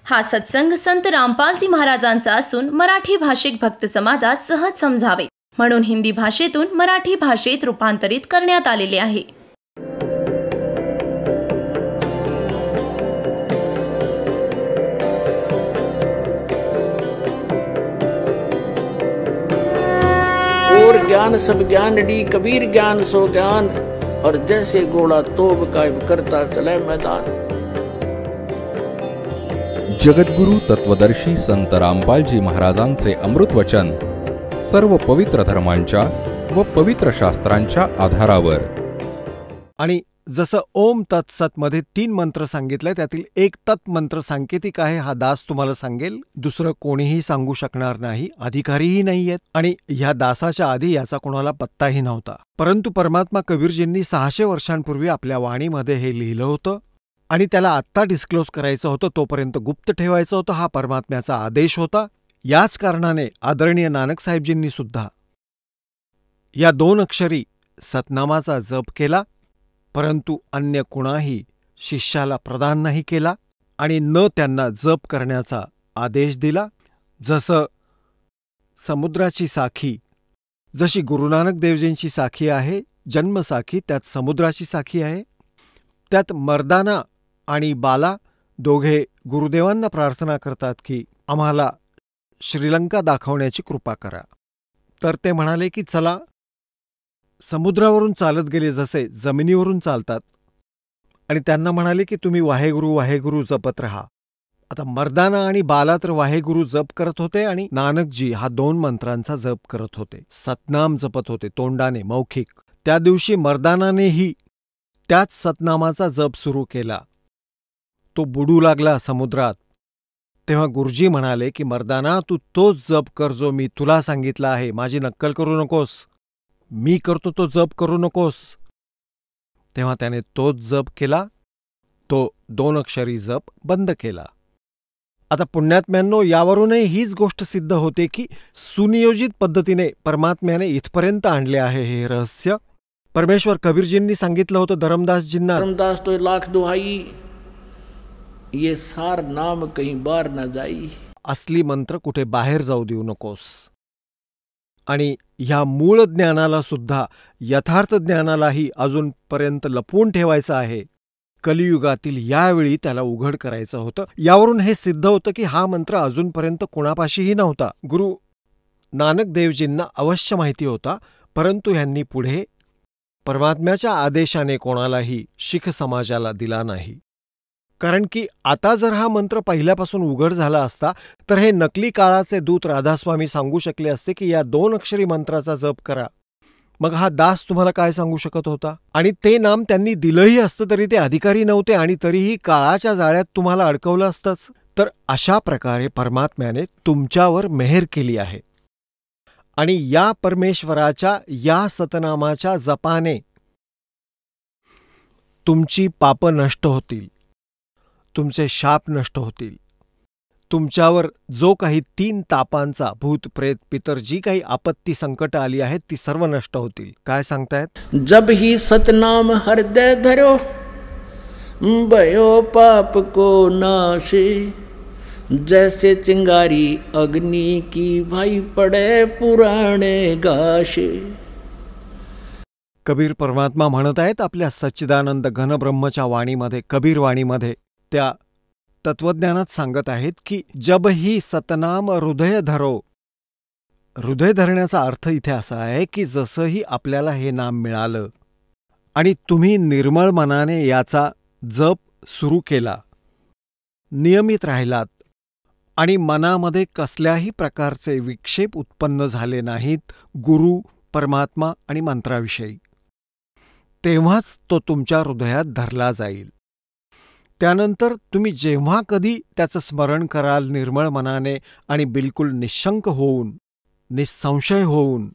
हा सत्संग संत रामपालजी महाराजांचा असून मराठी भाषिक भक्त समाजास सहज समजावे म्हणून हिंदी भाषेतून मराठी भाषेत रूपांतरित करण्यात आलेले आहे. और ज्ञान सब ज्ञान डी कबीर ज्ञान सो ज्ञान और जैसे घोड़ा तोब कायम करता चले मैदान. जगद्गुरु तत्वदर्शी संत रामपालजी महाराजांचे अमृत वचन सर्व पवित्र धर्मांच्या व पवित्र शास्त्रांच्या आधारावर. आणि जसं ओम तत्सत मध्ये 3 मंत्र सांगितले त्यातील एक तत् मंत्र सांकेतिक आहे. हा दास तुम्हाला सांगेल, दुसरं कोणीही सांगू शकणार नाही, अधिकारीही नाहीयेत आणि ह्या दासाच्या आधी याचा कोणाला पत्ताही नव्हता. परंतु परमात्मा कबीरजींनी 600 वर्षांपूर्वी आपल्या वाणीमध्ये हे लिहिलं होतं आणि त्याला आत्ता डिस्क्लोज करायचं होतं, तोपर्यंत गुप्त ठेवायचं होतं. हा परमात्म्याचा आदेश होता. याच कारणाने आदरणीय नानक साहेबजींनी सुद्धा या 2 अक्षरी सतनामाचा जप केला, परंतु अन्य कुणाही शिष्याला प्रदान नाही केला आणि न त्यांना जप करण्याचा आदेश दिला. जसं समुद्राची साखी, जशी गुरुनानक देवजींची साखी आहे जन्मसाखी, त्यात समुद्राची साखी आहे. त्यात मर्दाना आणि बाला दोघे गुरुदेवांना प्रार्थना करतात की आम्हाला श्रीलंका दाखवण्याची कृपा करा. तर ते म्हणाले की चला, समुद्रावरून चालत गेले जसे जमिनीवरून चालतात, आणि त्यांना म्हणाले की तुम्ही वाहेगुरु वाहेगुरु जपत राहा. आता मर्दाना आणि बाला तर वाहेगुरु जप करत होते आणि नानकजी हा 2 मंत्रांचा जप करत होते, सतनाम जपत होते तोंडाने, मौखिक. त्या दिवशी मर्दानानेही त्याच सतनामाचा जप सुरू केला. तो बुडू लागला समुद्रात. तेव्हा गुरुजी म्हणाले की मर्दाना, तू तोच जप कर जो मी तुला सांगितला आहे, माझी नक्कल करू नकोस, मी करतो तो जप करू नकोस. तेव्हा त्याने तोच जप केला, तो 2 अक्षरी जप बंद केला. आता पुण्यात्म्यांनो, यावरूनही हीच गोष्ट सिद्ध होते की सुनियोजित पद्धतीने परमात्म्याने इथपर्यंत आणले आहे हे रहस्य. परमेश्वर कबीरजींनी सांगितलं होतं धरमदासजींना, धरमदास तो लाख दुहाई, ये सार नाम कहीं बार न जाई. असली मंत्र कुठे बाहेर जाऊ देऊ नकोस. आणि ह्या मूळ ज्ञानाला सुद्धा, यथार्थ ज्ञानालाही अजूनपर्यंत लपवून ठेवायचं आहे. कलियुगातील यावेळी त्याला उघड करायचं होतं. यावरून हे सिद्ध होतं की हा मंत्र अजूनपर्यंत कोणापाशीही नव्हता. गुरु नानक देवजींना अवश्य माहिती होता, परंतु ह्यांनी पुढे परमात्म्याच्या आदेशाने कोणालाही शीख समाजाला दिला नाही. कारण की आता जर हा मंत्र पहिल्यापासून उघड झाला असता तर हे नकली काळाचे दूत राधास्वामी सांगू शकले असते की या 2 अक्षरी मंत्राचा जप करा. मग हा दास तुम्हाला काय सांगू शकत होता? आणि ते नाम त्यांनी दिलंही असतं तरी ते अधिकारी नव्हते आणि तरीही काळाच्या जाळ्यात तुम्हाला अडकवलं असतंच. तर अशा प्रकारे परमात्म्याने तुमच्यावर मेहर केली आहे आणि या परमेश्वराच्या या सतनामाच्या जपाने तुमची पाप नष्ट होतील, तुमचे शाप नष्ट होतील. तुमच्यावर जो काही 3 तापांचा भूत प्रेत पितर जी काही आपत्ती संकट आली आहेत ती सर्व नष्ट होतील. काय सांगतायत? जब ही सतनाम हृदय धरो भयो पाप को नाशे, जैसे चिंगारी अग्नि की भाई पड़े पुराणे गाशे. कबीर परमात्मा म्हणत आहेत आपल्या सच्चिदानंद घनब्रह्मच्या वाणीमध्ये, कबीर वाणीमध्ये, त्या तत्वज्ञानात सांगत आहेत की जब ही सतनाम हृदय धरो. हृदय धरण्याचा अर्थ इथे असा आहे की जसंही आपल्याला हे नाम मिळालं आणि तुम्ही निर्मळ मनाने याचा जप सुरू केला, नियमित राहिलात आणि मनामध्ये कसल्याही प्रकारचे विक्षेप उत्पन्न झाले नाहीत गुरु, परमात्मा आणि मंत्राविषयी, तेव्हाच तो तुमच्या हृदयात धरला जाईल. त्यानंतर तुम्ही जेव्हा कधी त्याचं स्मरण कराल निर्मळ मनाने आणि बिलकुल निशंक होऊन, निसंशय होऊन,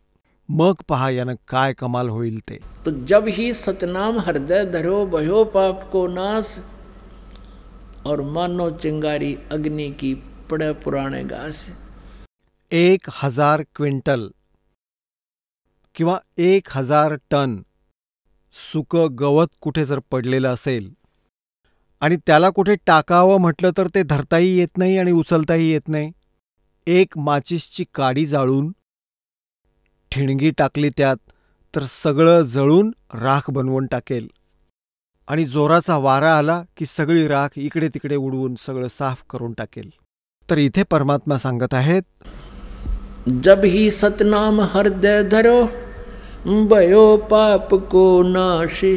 मग पहा यानं काय कमाल होईल ते. तो जब ही सतनाम हृदय धरो भयो पाप को नाश, और मानो चिंगारी अग्नि की पड़े पुराणे घास. 1000 क्विंटल किंवा 1000 टन सुकं गवत कुठे जर पडलेलं असेल आणि त्याला कुठे टाकावं म्हटलं तर ते धरताही येत नाही आणि उचलताही येत नाही. एक माचीसची काडी जाळून ठिणगी टाकली त्यात तर सगळं जळून राख बनवून टाकेल. आणि जोराचा वारा आला की सगळी राख इकडे तिकडे उडवून सगळं साफ करून टाकेल. तर इथे परमात्मा सांगत आहेत, जब ही सतनाम हृदय धरो भयो पाप को नाशे,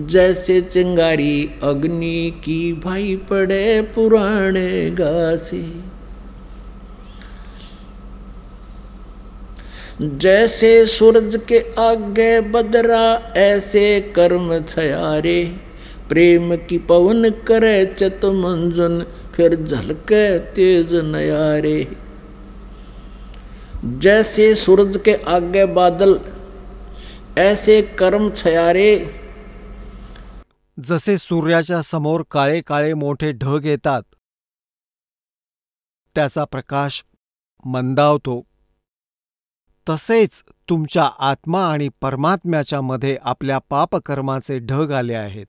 जैसे चिंगारी अग्नि की भाई पड़े पुराने घासे, जैसे सूरज के आगे बदरा ऐसे कर्म छयारे, प्रेम की पवन करे चत मंजन फिर झलके तेज नयारे। जैसे सूरज के आगे बादल ऐसे कर्म छयारे, जसे सूर्याच्या समोर काळे काळे मोठे ढग येतात त्याचा प्रकाश मंदावतो, तसेच तुमच्या आत्मा आणि परमात्म्याच्या मध्ये आपल्या पापकर्माचे ढग आले आहेत.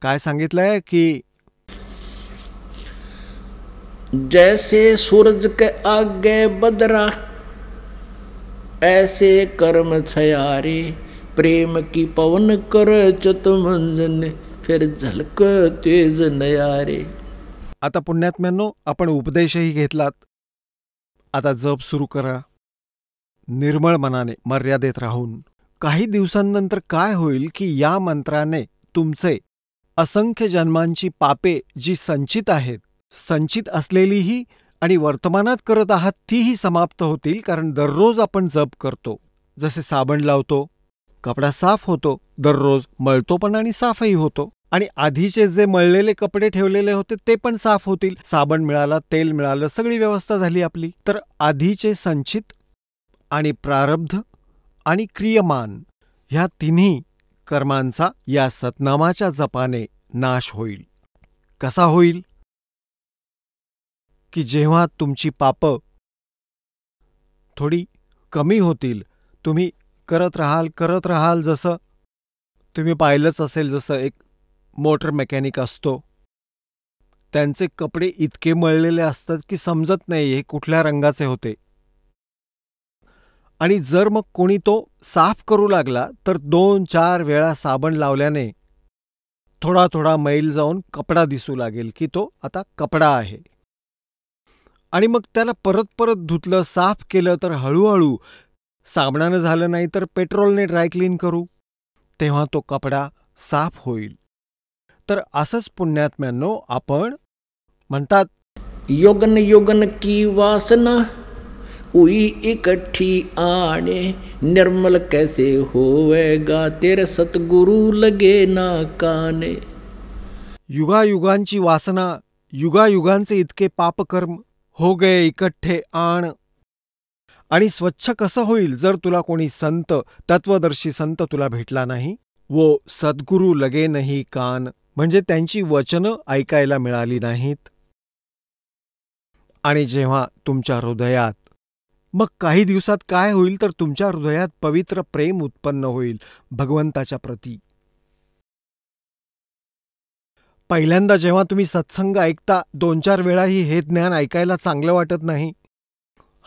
काय सांगितलंय की जैसे सूरज के आगे बदरा ऐसे कर्म छयारे, प्रेम की पवन कर चत मंजन फिर झलक तेज नयारे. आता पुण्यात्म्यांनो, आपण उपदेशही घेतलात. आता जप सुरू करा निर्मळ मनाने, मर्यादेत राहून. काही दिवसांनंतर काय होईल की या मंत्राने तुमचे असंख्य जन्मांची पापे जी संचित आहेत, संचित असलेलीही आणि वर्तमानात करत आहात तीही समाप्त होतील. कारण दररोज आपण जप करतो. जसे साबण लावतो, कपडा साफ होतो, दररोज मळतो पण आणि साफही होतो. आणि आधीचे जे मळलेले कपडे ठेवलेले होते ते पण साफ होतील. साबण मिळाला, तेल मिळालं, सगळी व्यवस्था झाली आपली. तर आधीचे संचित आणि प्रारब्ध आणि क्रियमान ह्या तिन्ही कर्मांचा या सतनामाच्या जपाने नाश होईल. कसा होईल? की जेव्हा तुमची पापं थोडी कमी होतील, तुम्ही करत राहाल. जसं तुम्ही पाहिलंच असेल, जसं एक मोटर मेकॅनिक असतो, त्यांचे कपडे इतके मळलेले असतात की समजत नाही हे कुठल्या रंगाचे होते. आणि जर मग कोणी तो साफ करू लागला तर 2-4 वेळा साबण लावल्याने थोडा थोडा मैल जाऊन कपडा दिसू लागेल की तो आता कपडा आहे. आणि मग त्याला परत परत धुतलं, साफ केलं तर हळूहळू, साबणानं झालं नाही तर पेट्रोलने ड्रायक्लीन करू, तेव्हा तो कपडा साफ होईल. तर असंच पुण्यात्म्यांनो, आपण म्हणतात योगन योगन की वासना हुई इकट्ठी आने, निर्मल कैसे होवेगा तेरे सतगुरु लगे ना काने. युगायुगांची वासना, युगायुगांचे इतके पापकर्म हो गए इकट्ठे आण. आणि स्वच्छ कसं होईल जर तुला कोणी संत, तत्वदर्शी संत तुला भेटला नाही. वो सद्गुरु लगे नाही कान, म्हणजे त्यांची वचनं ऐकायला मिळाली नाहीत. आणि जेव्हा तुमच्या हृदयात, मग काही दिवसात काय होईल तर तुमच्या हृदयात पवित्र प्रेम उत्पन्न होईल भगवंताच्या प्रती. पहिल्यांदा जेव्हा तुम्ही सत्संग ऐकता 2-4 वेळाही हे ज्ञान ऐकायला चांगलं वाटत नाही.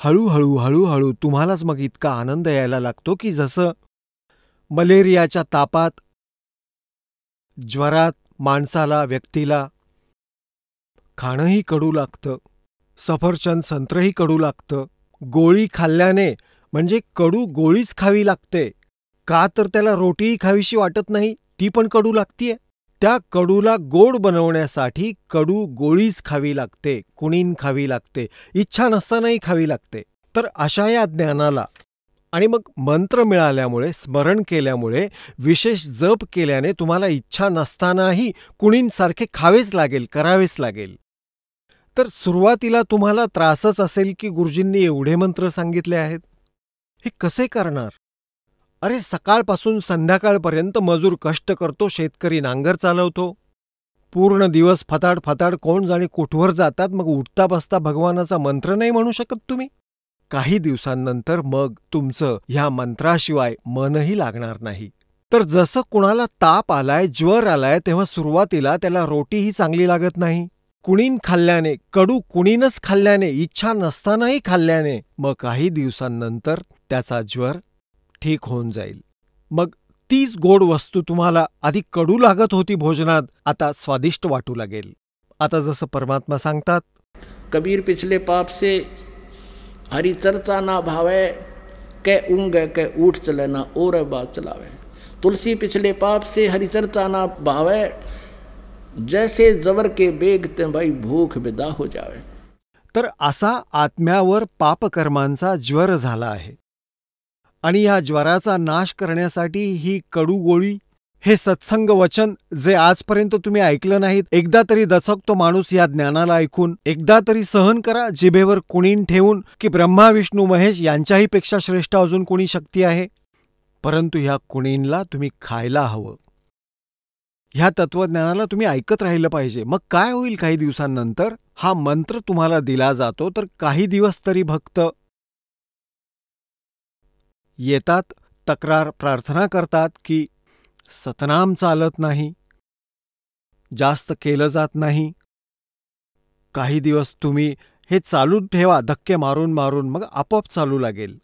हळूहळू हळूहळू तुम्हालाच मग इतका आनंद यायला लागतो की जसं मलेरियाच्या तापात, ज्वरात माणसाला, व्यक्तीला खाणंही कडू लागतं, सफरचंद संत्रही कडू लागतं. गोळी खाल्ल्याने म्हणजे कडू गोळीच खावी लागते. का तर त्याला रोटीही खावीशी वाटत नाही, ती पण कडू लागतीये. त्या कडूला गोड बनवण्यासाठी कडू गोळीच खावी लागते, कुणीन खावी लागते, इच्छा नसतानाही खावी लागते. तर अशा या ज्ञानाला आणि मग मंत्र मिळाल्यामुळे, स्मरण केल्यामुळे, विशेष जप केल्याने तुम्हाला इच्छा नसतानाही कुणींसारखे खावेच लागेल, करावेच लागेल. तर सुरुवातीला तुम्हाला त्रासच असेल की गुरुजींनी एवढे मंत्र सांगितले आहेत, हे कसे करणार? अरे सकाळपासून संध्याकाळपर्यंत मजूर कष्ट करतो, शेतकरी नांगर चालवतो, पूर्ण दिवस फताड फताड कोण जाणे कुठवर जातात, मग उठता बसता भगवानाचा मंत्र नाही म्हणू शकत तुम्ही? काही दिवसांनंतर मग तुमचं ह्या मंत्राशिवाय मनही लागणार नाही. तर जसं कुणाला ताप आलाय, ज्वर आलाय, तेव्हा सुरुवातीला त्याला रोटीही चांगली लागत नाही. कुणीन खाल्ल्याने, कडू कुणीनच खाल्ल्याने, इच्छा नसतानाही खाल्ल्याने मग काही दिवसांनंतर त्याचा ज्वर ठीक होऊन जाईल. मग तीच गोड वस्तू तुम्हाला आधी कडू लागत होती भोजनात, आता स्वादिष्ट वाटू लागेल. आता जसं परमात्मा सांगतात, कबीर पिछले पाप से हरि चर्चा ना भावे, कै ऊँग कै ऊठ चले ना और बात चलावे. तुलसी पिछले पाप से हरि चर्चा ना भावे, जैसे जवर के बेग ते भाई भूख विदा हो जावे. तर असा आत्म्यावर पापकर्मांचा ज्वर झाला आहे. आणि या ज्वराचा नाश करण्यासाठी ही कडू गोळी, हे सत्संग वचन जे आजपर्यंत तुम्ही ऐकलं नाहीत, एकदा तरी दचकतो माणूस या ज्ञानाला ऐकून. एकदा तरी सहन करा जिभेवर कुणीन ठेवून की ब्रह्मा विष्णू महेश यांच्याही पेक्षा श्रेष्ठ अजून कोणी शक्ती आहे. परंतु ह्या कुणीनला तुम्ही खायला हवं. ह्या तत्वज्ञानाला तुम्ही ऐकत राहिलं पाहिजे. मग काय होईल? काही दिवसांनंतर हा मंत्र तुम्हाला दिला जातो, तर काही दिवस तरी भक्त येतात, तक्रार प्रार्थना करतात की सतनाम चालत नाही, जास्त केलं जात नाही. काही दिवस तुम्ही हे चालू ठेवा, धक्के मारून मारून, मग आपोआप चालू लागेल.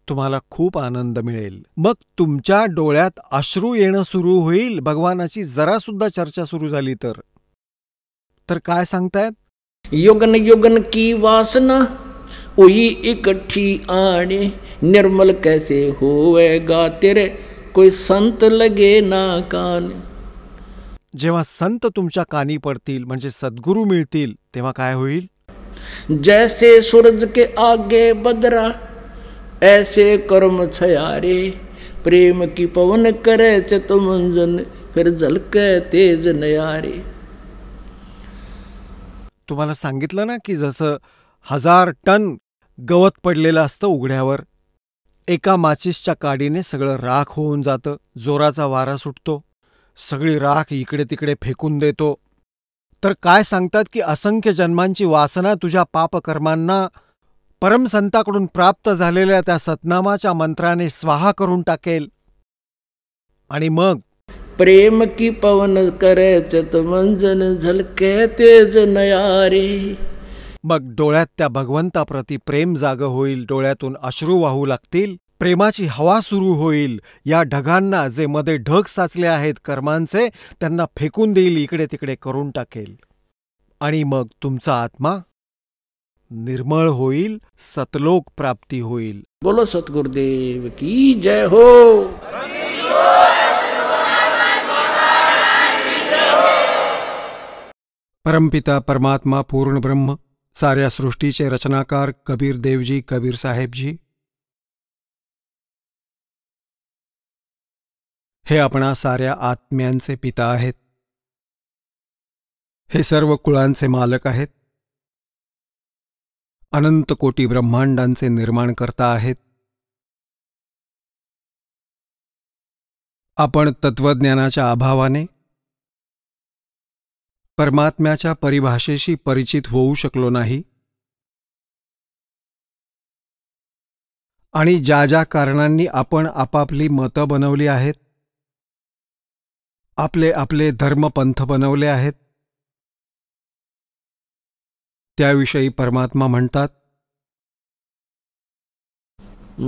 तुम्हाला खूप आनंद मिळेल. मग तुमच्या डोळ्यात अश्रू येणं सुरू होईल, भगवानाची जरा सुद्धा चर्चा सुरू झाली तर काय सांगतायत? युगन युगन की वासना उई इकट्ठी आने, निर्मल कैसे होएगा तेरे कोई संत लगे ना कान. जेव्हा संत तुमच्या कानी पडतील, म्हणजे सद्गुरू मिळतील, तेव्हा काय होईल? जैसे सूरज के आगे बदरा, ऐसे कर्म छयारे, प्रेम की पवन करे चितमंजन, फिर झलके तेज नयारे. तुम्हाला सांगितलं ना की जसं 1000 टन गवत पडलेलं असतं उघड्यावर, एका माचीसच्या काडीने सगळं राख होऊन जातं. जोराचा वारा सुटतो, सगळी राख इकडे तिकडे फेकून देतो. तर काय सांगतात की असंख्य जन्मांची वासना तुझ्या पापकर्मांना परमसंताकडून प्राप्त झालेल्या त्या सतनामाच्या मंत्राने स्वाहा करून टाकेल. आणि मग प्रेम की पवन करे चितमंजन, झलके तेज नयारे. मग डोळ्यात त्या भगवंताप्रती प्रेम जागं होईल, डोळ्यातून अश्रू वाहू लागतील, प्रेमाची हवा सुरू होईल. या ढगांना, जे मध्ये ढग साचले आहेत कर्मांचे, त्यांना फेकून देईल, इकडे तिकडे करून टाकेल. आणि मग तुमचा आत्मा निर्मळ होईल, सतलोक प्राप्ती होईल. बोलो सतगुरुदेव की जय हो. परमपिता परमात्मा पूर्ण ब्रह्म, साऱ्या सृष्टीचे रचनाकार कबीर देवजी, कबीर साहेबजी, हे आपणा साऱ्या आत्म्यांचे पिता आहेत. हे सर्व कुळांचे मालक आहेत. अनंत कोटी ब्रह्मांडांचे निर्माणकर्ता आहेत. आपण तत्वज्ञानाच्या अभावाने परमात्म्याच्या परिभाषेशी परिचित होऊ शकलो नाही. आणि ज्या ज्या कारणांनी आपण आपापली मतं बनवली आहेत, आपले आपले धर्मपंथ बनवले आहेत, त्याविषयी परमात्मा म्हणतात,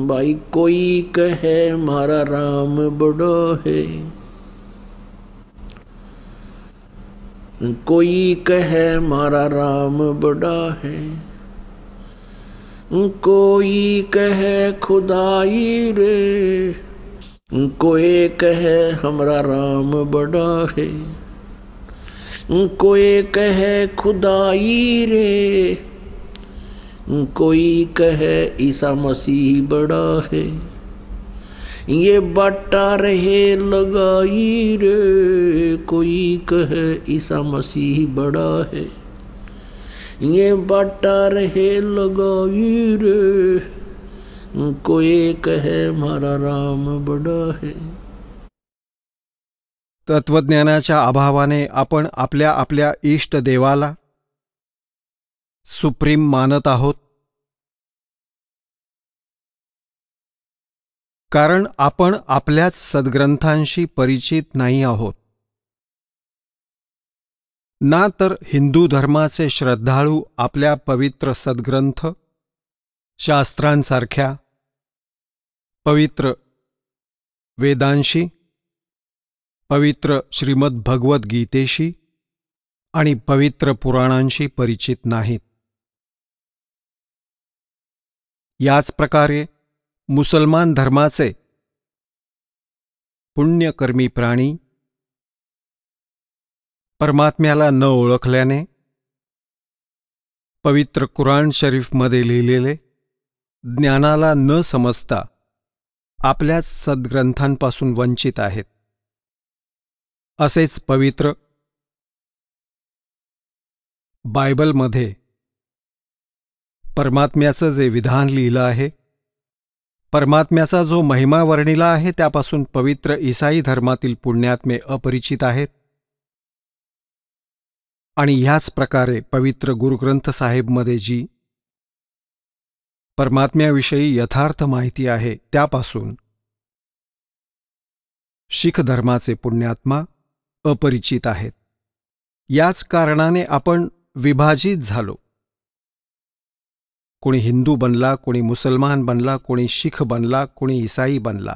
भाई कोई कहे मारा राम बड़ो है, कोई कहे मारा राम बड़ा है, कोई कहे खुदाई रे, कोई कहे हमरा राम बड़ा है, कोई कहे खुदाई रे, कोई कहे ईसा मसीह बड़ा है, ये बाटा रहे लगाई रे, कोई कहे ईसा मसीह बड़ा है, ये बाटा रहे लगाई रे, कोई कहे मारा राम बड़ा है. तत्वज्ञानाच्या अभावाने आपण आपल्या आपल्या इष्ट देवाला सुप्रीम मानत आहोत. कारण आपण आपल्याच सद्ग्रंथांशी परिचित नाही आहोत. ना तर हिंदू धर्माचे श्रद्धाळू आपल्या पवित्र सद्ग्रंथ शास्त्रांसारख्या पवित्र वेदांशी, पवित्र श्रीमद भगवद गीतेशी आणि पवित्र पुराणांशी परिचित नाहीत. याच प्रकारे मुसलमान धर्माचे पुण्यकर्मी प्राणी परमात्म्याला न ओळखल्याने पवित्र कुराण शरीफमध्ये लिहिलेले ज्ञानाला न समजता आपल्याच सद्ग्रंथांपासून वंचित आहेत. असेच पवित्र बायबलमध्ये परमात्म्याचं जे विधान लिहिलं आहे, परमात्म्याचा जो महिमा वर्णिला आहे, त्यापासून पवित्र ईसाई धर्मातील पुण्यात्मे अपरिचित आहेत. आणि ह्याच प्रकारे पवित्र गुरुग्रंथ साहेबमध्ये जी परमात्म्याविषयी यथार्थ माहिती आहे, त्यापासून शीख धर्माचे पुण्यात्मा अपरिचित आहेत. याच कारणाने आपण विभाजित झालो. कोणी हिंदू बनला, कोणी मुसलमान बनला, कोणी शीख बनला, कोणी ईसाई बनला.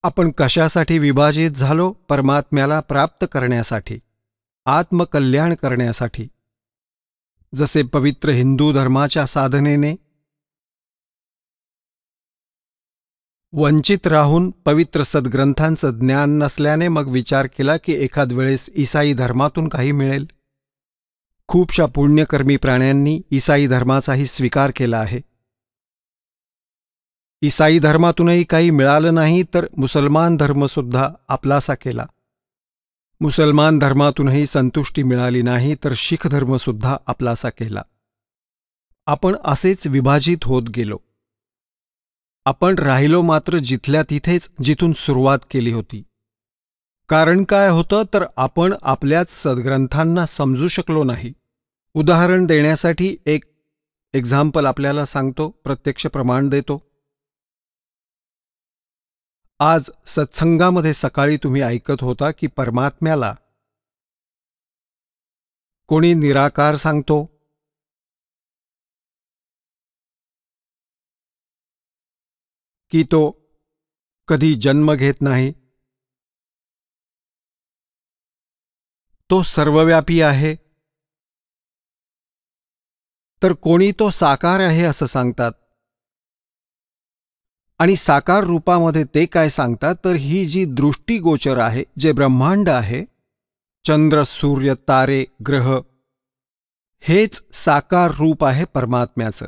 आपण कशासाठी विभाजित झालो? परमात्म्याला प्राप्त करण्यासाठी, आत्मकल्याण करण्यासाठी. जसे पवित्र हिंदू धर्माच्या साधनेने वंचित राहून पवित्र सद्ग्रंथांचं ज्ञान नसल्याने मग विचार केला की एखाद वेळेस ईसाई धर्मातून काही मिळेल. खूपशा पुण्यकर्मी प्राण्यांनी ईसाई धर्माचाही स्वीकार केला आहे. ईसाई धर्मातूनही काही मिळालं नाही तर मुसलमान धर्मसुद्धा आपलासा केला. मुसलमान धर्मातूनही संतुष्टी मिळाली नाही तर शीख धर्मसुद्धा आपलासा केला. आपण असेच विभाजित होत गेलो. आपण राहिलो मात्र जिथल्या तिथेच जिथून सुरुवात केली होती. कारण काय होतं तर आपण आपल्याच सद्ग्रंथांना समजू शकलो नाही. उदाहरण देण्यासाठी एक एक्झाम्पल आपल्याला सांगतो, प्रत्यक्ष प्रमाण देतो. आज सत्संगामध्ये सकाळी तुम्ही ऐकत होता की परमात्म्याला कोणी निराकार सांगतो, की तो कधी जन्म घेत नाही, तो सर्वव्यापी आहे, तर कोणी तो साकार आहे असं सांगतात. आणि साकार रूपामध्ये ते काय सांगतात तर ही जी दृष्टीगोचर आहे, जे ब्रह्मांड आहे, चंद्र, सूर्य, तारे, ग्रह, हेच साकार रूप आहे परमात्म्याचं.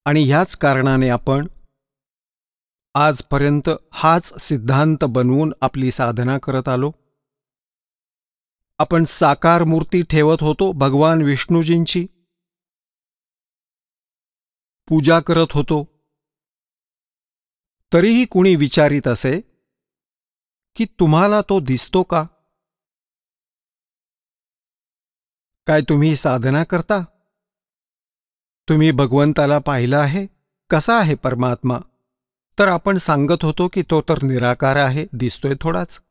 आणि ह्याच कारणाने आपण आजपर्यंत हाच सिद्धांत बनवून आपली साधना करत आलो. आपण साकार मूर्ती ठेवत होतो, भगवान विष्णूजींची पूजा करत होतो. तरीही कुणी विचारित असे की तुम्हाला तो दिसतो का? काय तुम्ही साधना करता? तुम्ही भगवंताला पाहिलं आहे? कसा आहे परमात्मा? तर आपण सांगत होतो की तो तर निराकार आहे, दिसतोय थोडाच.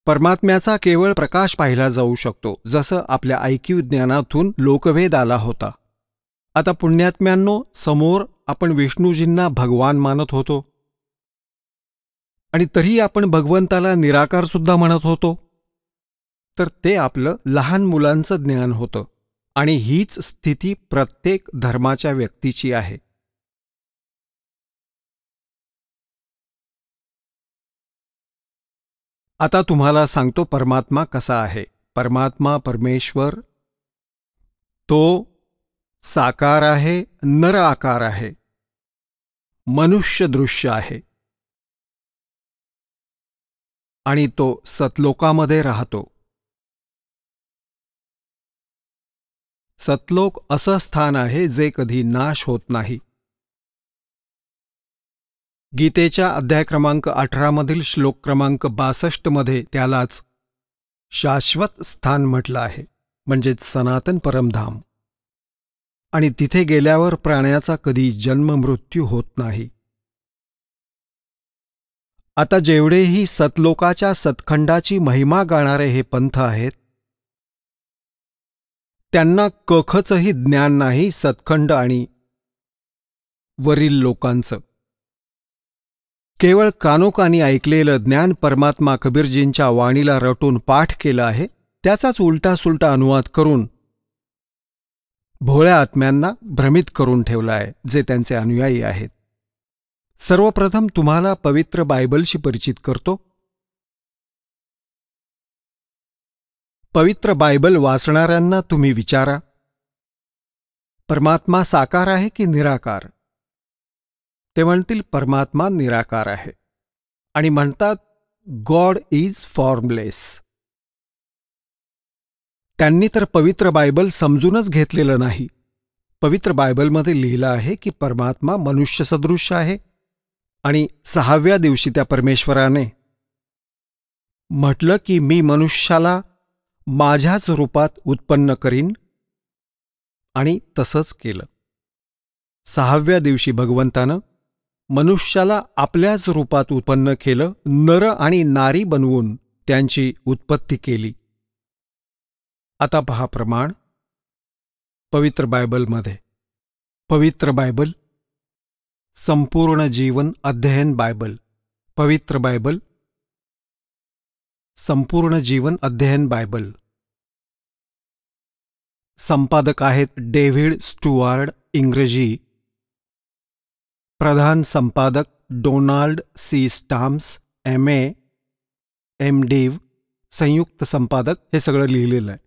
परमात्म्याचा केवळ प्रकाश पाहिला जाऊ शकतो, जसं आपल्या ऐकीव ज्ञानातून लोकवेद आला होता. आता पुण्यात्म्यांनो, समोर आपण विष्णूजींना भगवान मानत होतो आणि तरी आपण भगवंताला निराकार सुद्धा म्हणत होतो. तर ते आपलं लहान मुलांचं ज्ञान होतं. आणि हीच स्थिती प्रत्येक धर्माच्या व्यक्तीची आहे. आता तुम्हाला सांगतो परमात्मा कसा आहे. परमात्मा, परमेश्वर, तो साकार आहे, नर आकार आहे, मनुष्य दृश्य आहे आणि तो सतलोकामध्ये राहतो. सतलोक असं स्थान आहे जे कधी नाश होत नाही. गीतेच्या अध्याय क्रमांक 18 मधील श्लोक क्रमांक 62 मध्ये त्यालाच शाश्वत स्थान म्हटलं आहे. म्हणजेच सनातन परमधाम. आणि तिथे गेल्यावर प्राण्याचा कधी जन्ममृत्यू होत नाही. आता जेवढेही सतलोकाच्या सतखंडाची महिमा गाणारे हे पंथ आहेत, त्यांना कखचंही ज्ञान नाही सतखंड आणि वरील लोकांचं. केवळ कानोकानी ऐकलेलं ज्ञान परमात्मा कबीरजींच्या वाणीला रटून पाठ केलं आहे, त्याचाच उलटा सुलटा अनुवाद करून भोळ्या आत्म्यांना भ्रमित करून ठेवला आहे, जे त्यांचे अनुयायी आहेत. सर्वप्रथम तुम्हाला पवित्र बायबलशी परिचित करतो. पवित्र बायबल वाचणाऱ्यांना तुम्ही विचारा, परमात्मा साकार आहे की निराकार? ते म्हणतील परमात्मा निराकार आहे, आणि म्हणतात गॉड इज फॉर्मलेस. त्यांनी तर पवित्र बायबल समजूनच घेतलेलं नाही. पवित्र बायबलमध्ये लिहिलं आहे की परमात्मा मनुष्यसदृश आहे, आणि 6व्या दिवशी त्या परमेश्वराने म्हटलं की मी मनुष्याला माझ्याच रूपात उत्पन्न करीन, आणि तसंच केलं. 6व्या दिवशी भगवंतानं मनुष्याला आपल्याच रूपात उत्पन्न केलं, नर आणि नारी बनवून त्यांची उत्पत्ती केली. आता पहा प्रमाण पवित्र बायबलमध्ये. पवित्र बायबल, संपूर्ण जीवन अध्ययन बायबल. पवित्र बायबल, संपूर्ण जीवन अध्ययन बायबल. संपादक आहेत डेव्हिड स्टुआर्ड, इंग्रजी. प्रधान संपादक Donald C Stamps, MA, MDiv. संयुक्त संपादक. हे सगळं लिहिलेलं आहे.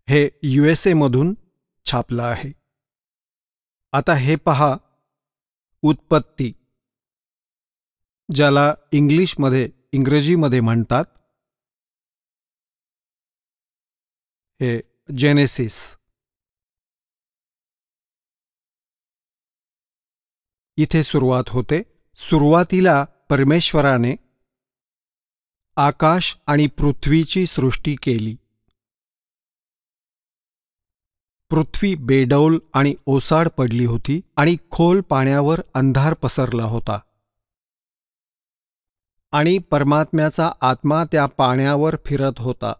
हे USA मधून छापलं आहे. आता हे पहा, उत्पत्ती, ज्याला इंग्रजीमध्ये म्हणतात हे जेनेसिस. इथे सुरुवात होते. सुरुवातीला परमेश्वराने आकाश आणि पृथ्वीची सृष्टी केली. पृथ्वी बेडौल आणि ओसाड पडली होती, आणि खोल पाण्यावर अंधार पसरला होता, आणि परमात्म्याचा आत्मा त्या पाण्यावर फिरत होता.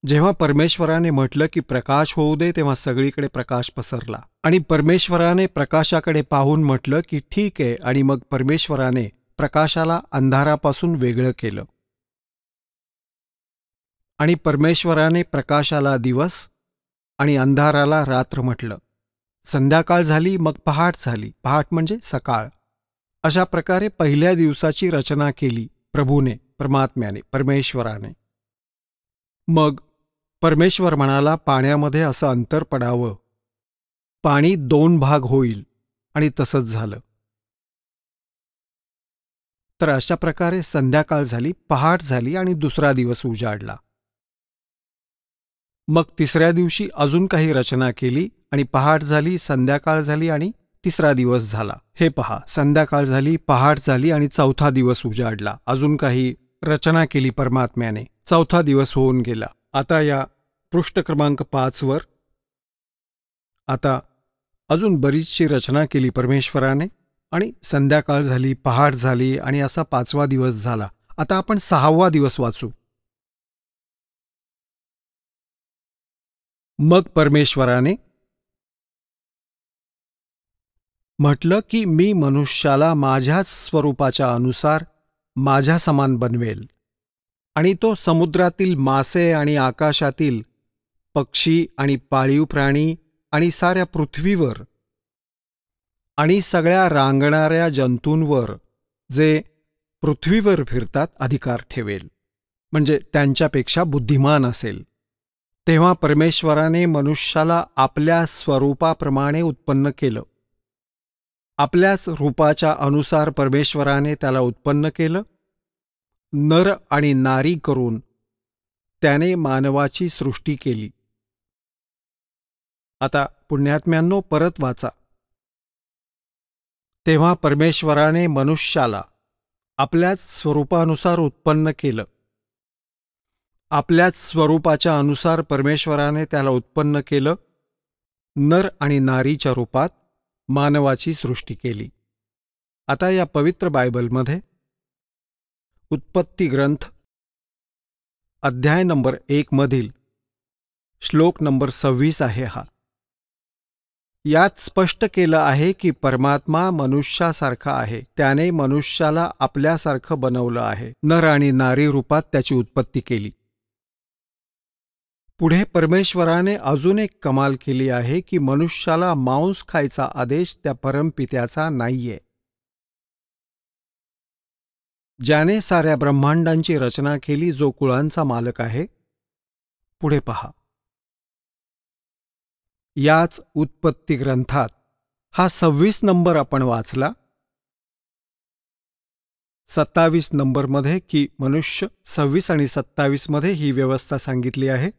जेव्हा परमेश्वराने म्हटलं की प्रकाश होऊ दे, तेव्हा सगळीकडे प्रकाश पसरला, आणि परमेश्वराने प्रकाशाकडे पाहून म्हटलं की ठीक आहे, आणि मग परमेश्वराने प्रकाशाला अंधारापासून वेगळं केलं. आणि परमेश्वराने प्रकाशाला दिवस आणि अंधाराला रात्र म्हटलं. संध्याकाळ झाली, मग पहाट झाली. पहाट म्हणजे सकाळ. अशा प्रकारे पहिल्या दिवसाची रचना केली प्रभूने, परमात्म्याने, परमेश्वराने. मग परमेश्वर म्हणाला, पाण्यामध्ये असं अंतर पडावं, पाणी 2 भाग होईल, आणि तसंच झालं. तर अशा प्रकारे संध्याकाळ झाली, पहाट झाली, आणि दुसरा दिवस उजाडला. मग तिसऱ्या दिवशी अजून काही रचना केली, आणि पहाट झाली, संध्याकाळ झाली, आणि तिसरा दिवस झाला. हे पहा, संध्याकाळ झाली, पहाट झाली, आणि चौथा दिवस उजाडला. अजून काही रचना केली परमात्म्याने. चौथा दिवस होऊन गेला. आता या पृष्ठ क्रमांक 5 वर आता अजून बरीचशी रचना केली परमेश्वराने, आणि संध्याकाळ झाली, पहाट झाली, आणि असा 5वा दिवस झाला. आता आपण 6वा दिवस वाचू. मग परमेश्वराने म्हटलं की मी मनुष्याला माझ्याच स्वरूपाच्या अनुसार माझ्या समान बनवेल, आणि तो समुद्रातील मासे आणि आकाशातील पक्षी आणि पाळीव प्राणी आणि साऱ्या पृथ्वीवर आणि सगळ्या रांगणाऱ्या जंतूंवर जे पृथ्वीवर फिरतात अधिकार ठेवेल, म्हणजे त्यांच्यापेक्षा बुद्धिमान असेल. तेव्हा परमेश्वराने मनुष्याला आपल्या स्वरूपाप्रमाणे उत्पन्न केलं. आपल्याच रूपाच्या अनुसार परमेश्वराने त्याला उत्पन्न केलं. नर आणि नारी करून त्याने मानवाची सृष्टी केली. आता पुण्यात्म्यांनो परत वाचा. तेव्हा परमेश्वराने मनुष्याला आपल्याच स्वरूपानुसार उत्पन्न केलं. आपल्याच स्वरूपाच्या अनुसार परमेश्वराने त्याला उत्पन्न केलं, नर आणि नारीच्या रूपात मानवाची सृष्टी केली. आता या पवित्र बायबलमध्ये उत्पत्ती ग्रंथ अध्याय नंबर 1 मधील श्लोक नंबर 26 आहे हा. यात स्पष्ट केलं आहे की परमात्मा मनुष्यासारखा आहे. त्याने मनुष्याला आपल्यासारखं बनवलं आहे. नर आणि नारी रूपात त्याची उत्पत्ती केली. पुढे परमेश्वराने अजून एक कमाल केली आहे की मनुष्याला मांस खायचा आदेश त्या परमपित्याचा नाहीये, ज्याने साऱ्या ब्रह्मांडांची रचना केली, जो कुळांचा मालक आहे. पुढे पहा. याच उत्पत्ती ग्रंथात हा 26 नंबर आपण वाचला. 27 नंबरमध्ये की मनुष्य, 26 आणि 27 मध्ये ही व्यवस्था सांगितली आहे.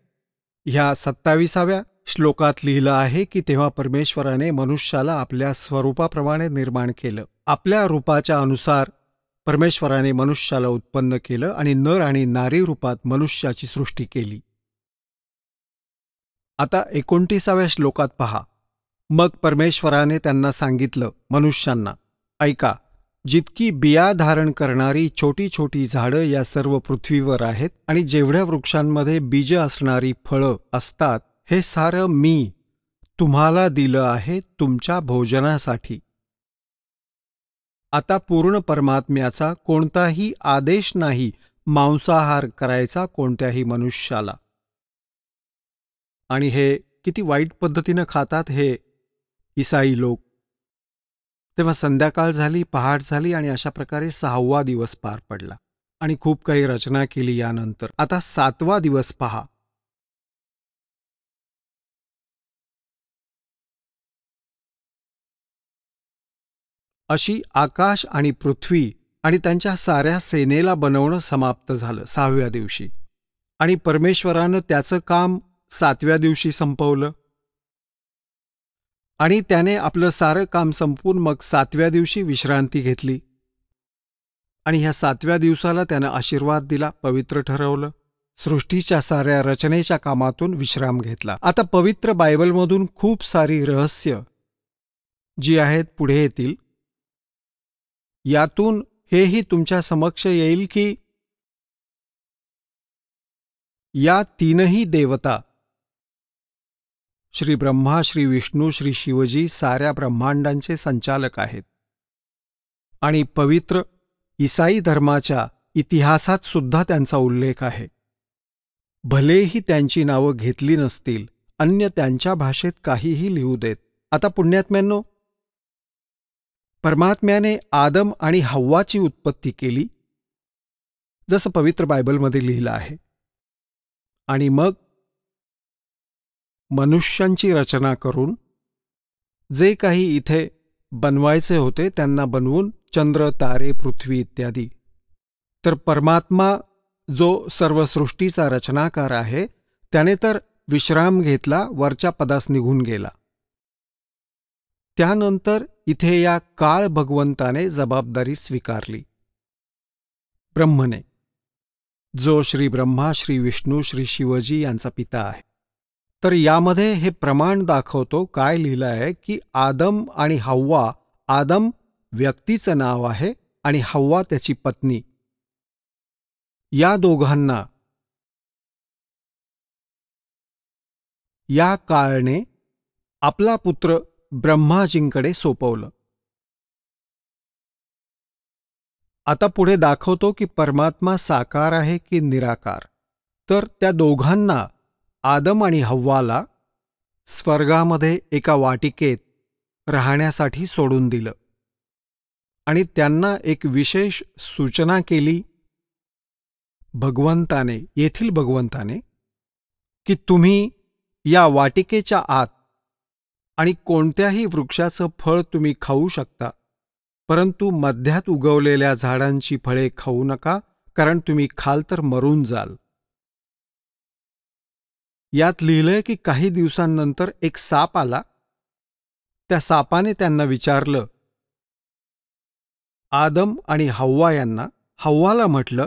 ह्या 27व्या श्लोकात लिहिलं आहे की तेव्हा परमेश्वराने मनुष्याला आपल्या स्वरूपाप्रमाणे निर्माण केलं. आपल्या रूपाच्या अनुसार परमेश्वराने मनुष्याला उत्पन्न केलं आणि नर आणि नारी रूपात मनुष्याची सृष्टी केली. आता 29व्या श्लोकात पहा. मग परमेश्वराने त्यांना सांगितलं, मनुष्यांना, ऐका, जितकी बिया धारण करणारी छोटी छोटी झाडं या सर्व पृथ्वीवर आहेत आणि जेवढ्या वृक्षांमध्ये बीज असणारी फळं असतात, हे सारं मी तुम्हाला दिलं आहे तुमच्या भोजनासाठी. आता पूर्ण परमात्म्याचा कोणताही आदेश नाही मांसाहार करायचा कोणत्याही मनुष्याला. आणि हे किती वाईट पद्धतीनं खातात हे ईसाई लोक. तेव्हा संध्याकाळ झाली, पहाट झाली आणि अशा प्रकारे 6वा दिवस पार पडला आणि खूप काही रचना केली यानंतर. आता 7वा दिवस पहा. अशी आकाश आणि पृथ्वी आणि त्यांच्या साऱ्या सेनेला बनवणं समाप्त झालं 6व्या दिवशी. आणि परमेश्वरानं त्याचं काम 7व्या दिवशी संपवलं. आणि त्याने आपलं सारं काम संपवून मग 7व्या दिवशी विश्रांती घेतली. आणि ह्या 7व्या दिवसाला त्यानं आशीर्वाद दिला, पवित्र ठरवलं. सृष्टीच्या साऱ्या रचनेच्या कामातून विश्राम घेतला. आता पवित्र बायबलमधून खूप सारी रहस्य जी आहेत पुढे येतील. यातून हेही तुमच्या समक्ष येईल की या तीनही देवता, श्री ब्रह्मा, श्री विष्णू, श्री शिवजी, साऱ्या ब्रह्मांडांचे संचालक आहेत. आणि पवित्र ईसाई धर्माच्या इतिहासात सुद्धा त्यांचा उल्लेख आहे. भलेही त्यांची नावं घेतली नसतील, अन्य त्यांच्या भाषेत काहीही लिहू देत. आता पुण्यात्म्यांनो, परमात्म्याने आदम आणि हव्वाची उत्पत्ती केली, जसं पवित्र बायबलमध्ये लिहिलं आहे. आणि मग मनुष्यांची रचना करून जे काही इथे बनवायचे होते त्यांना बनवून चंद्र, तारे, पृथ्वी इत्यादी. तर परमात्मा जो सर्व सृष्टीचा रचनाकार आहे त्याने तर विश्राम घेतला, वरच्या पदास निघून गेला. त्यानंतर इथे या काळ भगवंताने जबाबदारी स्वीकारली, ब्रह्मने, जो श्री ब्रह्मा, श्री विष्णू, श्री शिवजी यांचा पिता आहे. तर यामध्ये हे प्रमाण दाखवतो, काय लिहिलं आहे की आदम आणि हव्वा, आदम व्यक्तीचं नाव आहे आणि हव्वा त्याची पत्नी, या दोघांना या काळने आपला पुत्र ब्रह्माजींकडे सोपवलं. आता पुढे दाखवतो की परमात्मा साकार आहे की निराकार. तर त्या दोघांना, आदम आणि हव्वाला, स्वर्गामध्ये एका वाटिकेत राहण्यासाठी सोडून दिलं आणि त्यांना एक विशेष सूचना केली भगवंताने, येथील भगवंताने, की तुम्ही या वाटिकेच्या आत आणि कोणत्याही वृक्षाचं फळ तुम्ही खाऊ शकता, परंतु मध्यात उगवलेल्या झाडांची फळे खाऊ नका, कारण तुम्ही खाल तर मरून जाल. यात लिहिलंय की काही दिवसांनंतर एक साप आला. त्या सापाने त्यांना विचारलं, आदम आणि हव्वा यांना. हव्वाला म्हटलं,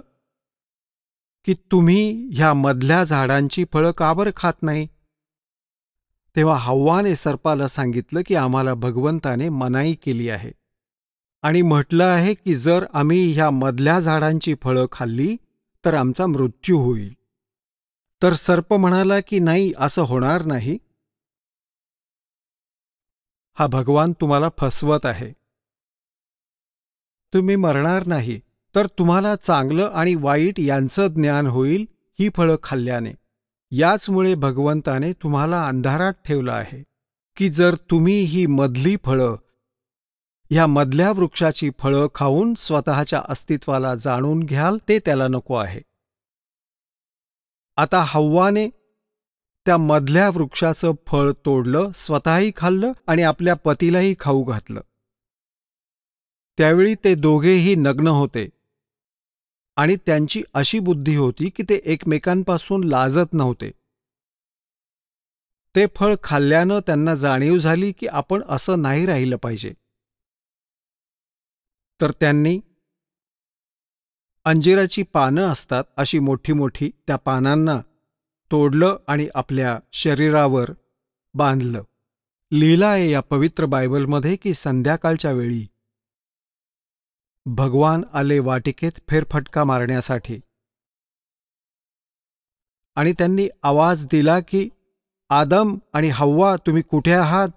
की तुम्ही ह्या मधल्या झाडांची फळं का बरं खात नाही? तेव्हा हव्वाने सर्पाला सांगितलं की आम्हाला भगवंताने मनाई केली आहे आणि म्हटलं आहे की जर आम्ही ह्या मधल्या झाडांची फळं खाल्ली तर आमचा मृत्यू होईल. तर सर्प म्हणाला की नाही, असं होणार नाही. हा भगवान तुम्हाला फसवत आहे. तुम्ही मरणार नाही, तर तुम्हाला चांगलं आणि वाईट यांचं ज्ञान होईल ही फळं खाल्ल्याने. याचमुळे भगवंताने तुम्हाला अंधारात ठेवलं आहे की जर तुम्ही ही मधली फळं, ह्या मधल्या वृक्षाची फळं खाऊन स्वतःच्या अस्तित्वाला जाणून घ्याल, ते त्याला नको आहे. आता हव्वाने त्या मधल्या वृक्षाचं फळ तोडलं, स्वतःही खाल्लं आणि आपल्या पतीलाही खाऊ घातलं. त्यावेळी ते दोघेही नग्न होते आणि त्यांची अशी बुद्धी होती की ते एकमेकांपासून लाजत नव्हते. ते फळ खाल्ल्यानं त्यांना जाणीव झाली की आपण असं नाही राहिलं पाहिजे. तर त्यांनी अंजिराची पानं असतात अशी मोठी मोठी, त्या पानांना तोडलं आणि आपल्या शरीरावर बांधलं. लिहिलं आहे या पवित्र बायबलमध्ये की संध्याकाळच्या वेळी भगवान आले वाटिकेत फेरफटका मारण्यासाठी आणि त्यांनी आवाज दिला की आदम आणि हव्वा, तुम्ही कुठे आहात?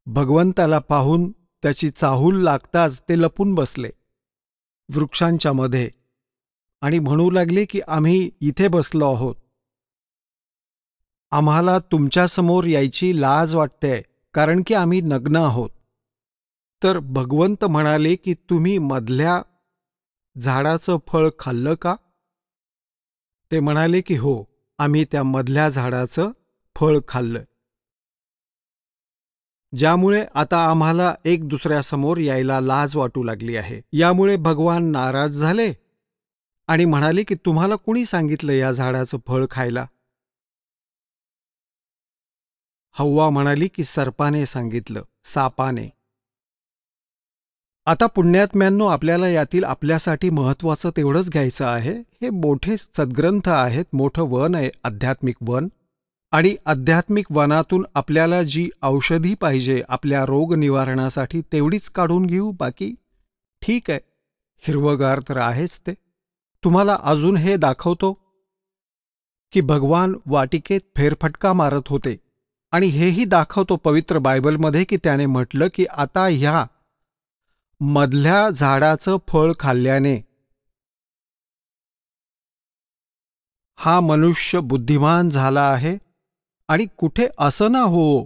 भगवंताला पाहून त्याची चाहूल लागताच ते लपून बसले वृक्षांच्या मध्ये आणि म्हणू लागले की आम्ही इथे बसलो आहोत. आम्हाला तुमच्यासमोर यायची लाज वाटते कारण की आम्ही नग्न आहोत. तर भगवंत म्हणाले की तुम्ही मधल्या झाडाचं फळ खाल्लं का? ते म्हणाले की हो, आम्ही त्या मधल्या झाडाचं फळ खाल्लं. ज्यामुळे आता आम्हाला एक दुसऱ्यासमोर यायला लाज वाटू लागली आहे. यामुळे भगवान नाराज झाले आणि म्हणाले की तुम्हाला कुणी सांगितलं या झाडाचं फळ खायला? हव्वा म्हणाली की सर्पाने सांगितलं, सापाने. आता पुण्यात्म्यांनो, आपल्याला यातील आपल्यासाठी महत्त्वाचं तेवढंच घ्यायचं आहे. हे मोठे सद्ग्रंथ आहेत, मोठं वन आहे, आध्यात्मिक वन. आणि आध्यात्मिक वनातून आपल्याला जी औषधी पाहिजे आपल्या रोग निवारणासाठी तेवढीच काढून घेऊ. बाकी ठीक आहे, हिरवगार तर आहेच ते. तुम्हाला अजून हे दाखवतो की भगवान वाटिकेत फेरफटका मारत होते आणि हेही दाखवतो पवित्र बायबलमध्ये की त्याने म्हटलं की आता ह्या मधल्या झाडाचं फळ खाल्ल्याने हा मनुष्य बुद्धिमान झाला आहे आणि कुठे असं ना हो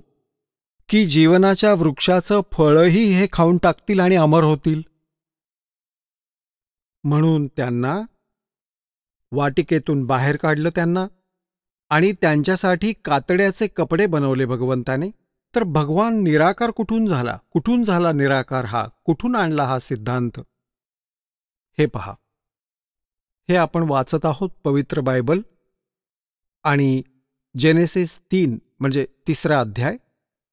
की जीवनाच्या वृक्षाचं फळही हे खाऊन टाकतील आणि अमर होतील. म्हणून त्यांना वाटिकेतून बाहेर काढलं त्यांना आणि त्यांच्यासाठी कातड्याचे कपडे बनवले भगवंताने. तर भगवान निराकार कुठून झाला? कुठून झाला निराकार? हा कुठून आणला हा सिद्धांत? हे पहा, हे आपण वाचत आहोत पवित्र बायबल आणि जेनेसिस 3 म्हणजे 3रा अध्याय,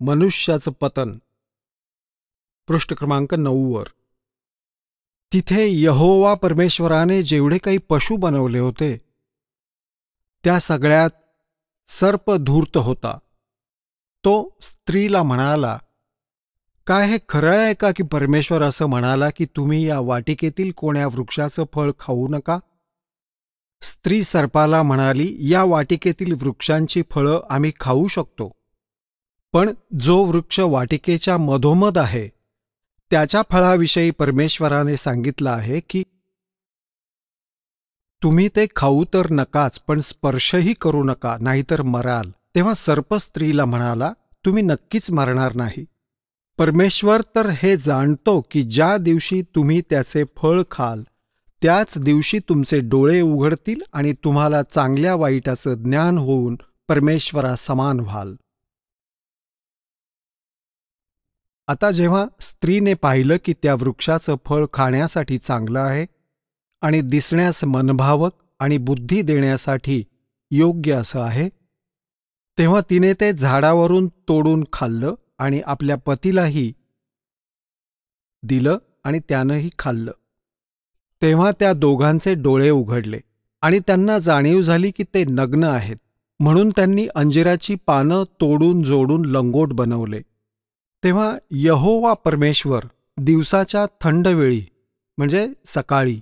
मनुष्याचं पतन, पृष्ठ क्रमांक 9 वर. तिथे यहोवा परमेश्वराने जेवढे काही पशु बनवले होते त्या सगळ्यात सर्प धूर्त होता. तो स्त्रीला म्हणाला, काय हे खरं आहे का की परमेश्वर असं म्हणाला की तुम्ही या वाटिकेतील कोण्या वृक्षाचं फळ खाऊ नका? स्त्री सर्पाला म्हणाली, या वाटिकेतील वृक्षांची फळं आम्ही खाऊ शकतो, पण जो वृक्ष वाटिकेच्या मधोमध आहे त्याच्या फळाविषयी परमेश्वराने सांगितलं आहे की तुम्ही ते खाऊ तर नकाच, पण स्पर्शही करू नका, नाहीतर मराल. तेव्हा सर्प स्त्रीला म्हणाला, तुम्ही नक्कीच मरणार नाही. परमेश्वर तर हे जाणतो की ज्या दिवशी तुम्ही त्याचे फळ खाल त्याच दिवशी तुमचे डोळे उघडतील आणि तुम्हाला चांगल्या वाईटाचं ज्ञान होऊन परमेश्वरासमान व्हाल. आता जेव्हा स्त्रीने पाहिलं की त्या वृक्षाचं फळ खाण्यासाठी चांगलं आहे आणि दिसण्यास मनभावक आणि बुद्धी देण्यासाठी योग्य असं आहे, तेव्हा तिने ते झाडावरून तोडून खाल्लं आणि आपल्या पतीलाही दिलं आणि त्यानंही खाल्लं. तेव्हा त्या दोघांचे डोळे उघडले आणि त्यांना जाणीव झाली की ते नग्न आहेत. म्हणून त्यांनी अंजिराची पानं तोडून जोडून लंगोट बनवले. तेव्हा यहोवा परमेश्वर दिवसाच्या थंड वेळी म्हणजे सकाळी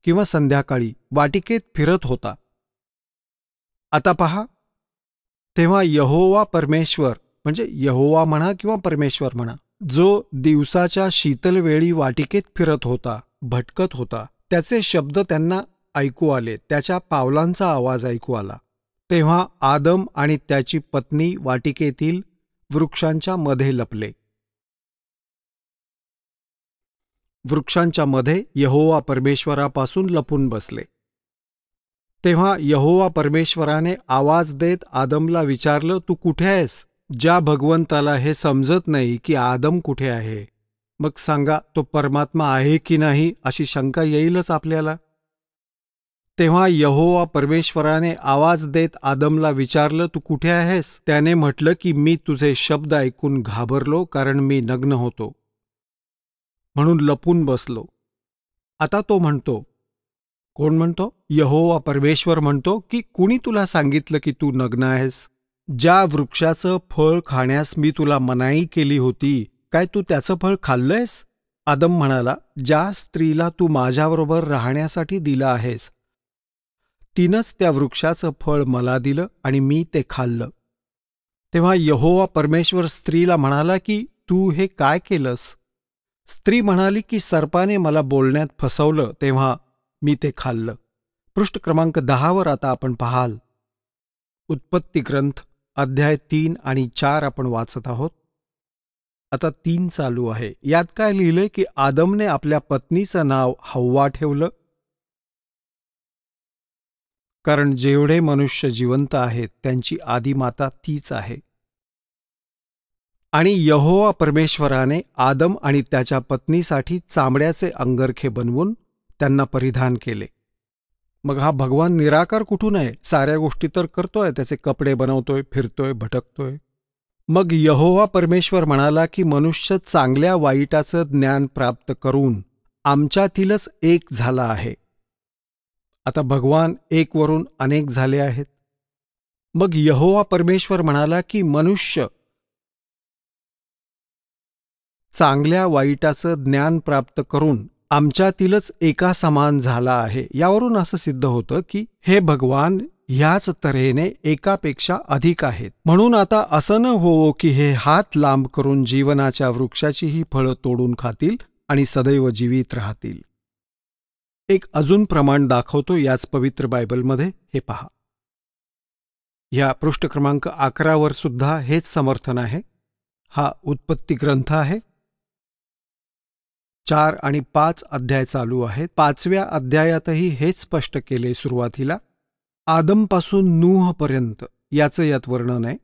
किंवा संध्याकाळी वाटिकेत फिरत होता. आता पहा, तेव्हा यहोवा परमेश्वर म्हणजे यहोवा म्हणा किंवा परमेश्वर म्हणा, जो दिवसाच्या शीतल वेळी वाटिकेत फिरत होता, भटकत होता, त्याचे शब्द त्यांना ऐकू आले, त्याच्या पावलांचा आवाज ऐकू आला. तेव्हा आदम आणि त्याची पत्नी वाटिकेतील वृक्षांच्या मध्ये लपले. वृक्षांच्या मध्ये यहोवा परमेश्वरापासून लपून बसले. तेव्हा यहोवा परमेश्वराने आवाज देत आदमला विचारलं, तू कुठे आहेस? ज्या भगवंताला हे समजत नाही की आदम कुठे आहे, मग सांगा तो परमात्मा आहे की नाही अशी शंका येईलच आपल्याला. तेव्हा यहोवा परमेश्वराने आवाज देत आदमला विचारलं, तू कुठे आहेस? त्याने म्हटलं की मी तुझे शब्द ऐकून घाबरलो, कारण मी नग्न होतो, म्हणून लपून बसलो. आता तो म्हणतो, कोण म्हणतो? यहोवा परमेश्वर म्हणतो की कुणी तुला सांगितलं की तू नग्न आहेस? ज्या वृक्षाचं फळ खाण्यास मी तुला मनाई केली होती, काय तू त्याचं फळ खाल्लंयस? आदम म्हणाला, ज्या स्त्रीला तू माझ्याबरोबर राहण्यासाठी दिलं आहेस, तिनंच त्या वृक्षाचं फळ मला दिलं आणि मी ते खाल्लं. तेव्हा यहोवा परमेश्वर स्त्रीला म्हणाला की तू हे काय केलंस? स्त्री म्हणाली की सर्पाने मला बोलण्यात फसवलं, तेव्हा मी ते खाल्लं. पृष्ठ क्रमांक 10 आता आपण पाहाल. उत्पत्ती ग्रंथ अध्याय 3 आणि 4 आपण वाचत आहोत. आता 3 चालू आहे. यात काय लिहिलंय की आदमने आपल्या पत्नीचं नाव हव्वा ठेवलं, कारण जेवढे मनुष्य जिवंत आहेत त्यांची आदिमाता तीच आहे. आणि यहोवा परमेश्वराने आदम आणि त्याच्या पत्नीसाठी चामड्याचे अंगरखे बनवून त्यांना परिधान केले. मग हा भगवान निराकार कुठून आहे? साऱ्या गोष्टी तर करतोय, त्याचे कपडे बनवतोय, फिरतोय, भटकतोय. मग यहोवा परमेश्वर म्हणाला की मनुष्य चांगल्या वाईटाचं ज्ञान प्राप्त करून आमच्यातीलच एक झाला आहे. आता भगवान एक वरून अनेक झाले आहेत. मग यहोवा परमेश्वर म्हणाला की मनुष्य चांगल्या वाईटाचं ज्ञान प्राप्त करून आमच्यातीलच एका समान झाला आहे. यावरून असं सिद्ध होतं की हे भगवान ह्याच तऱ्हेने एकापेक्षा अधिक आहेत. म्हणून आता असं न होवो की हे हात लांब करून जीवनाच्या वृक्षाचीही फळं तोडून खातील आणि सदैव जीवित राहतील. एक अजून प्रमाण दाखवतो याच पवित्र बायबलमध्ये, हे पहा. या पृष्ठ क्रमांक 11 सुद्धा हेच समर्थन आहे. हा उत्पत्ती ग्रंथ आहे. 4 आणि 5 अध्याय चालू आहेत. 5व्या अध्यायातही हेच स्पष्ट केले. सुरुवातीला आदमपासून नूहपर्यंत याचं यात वर्णन आहे.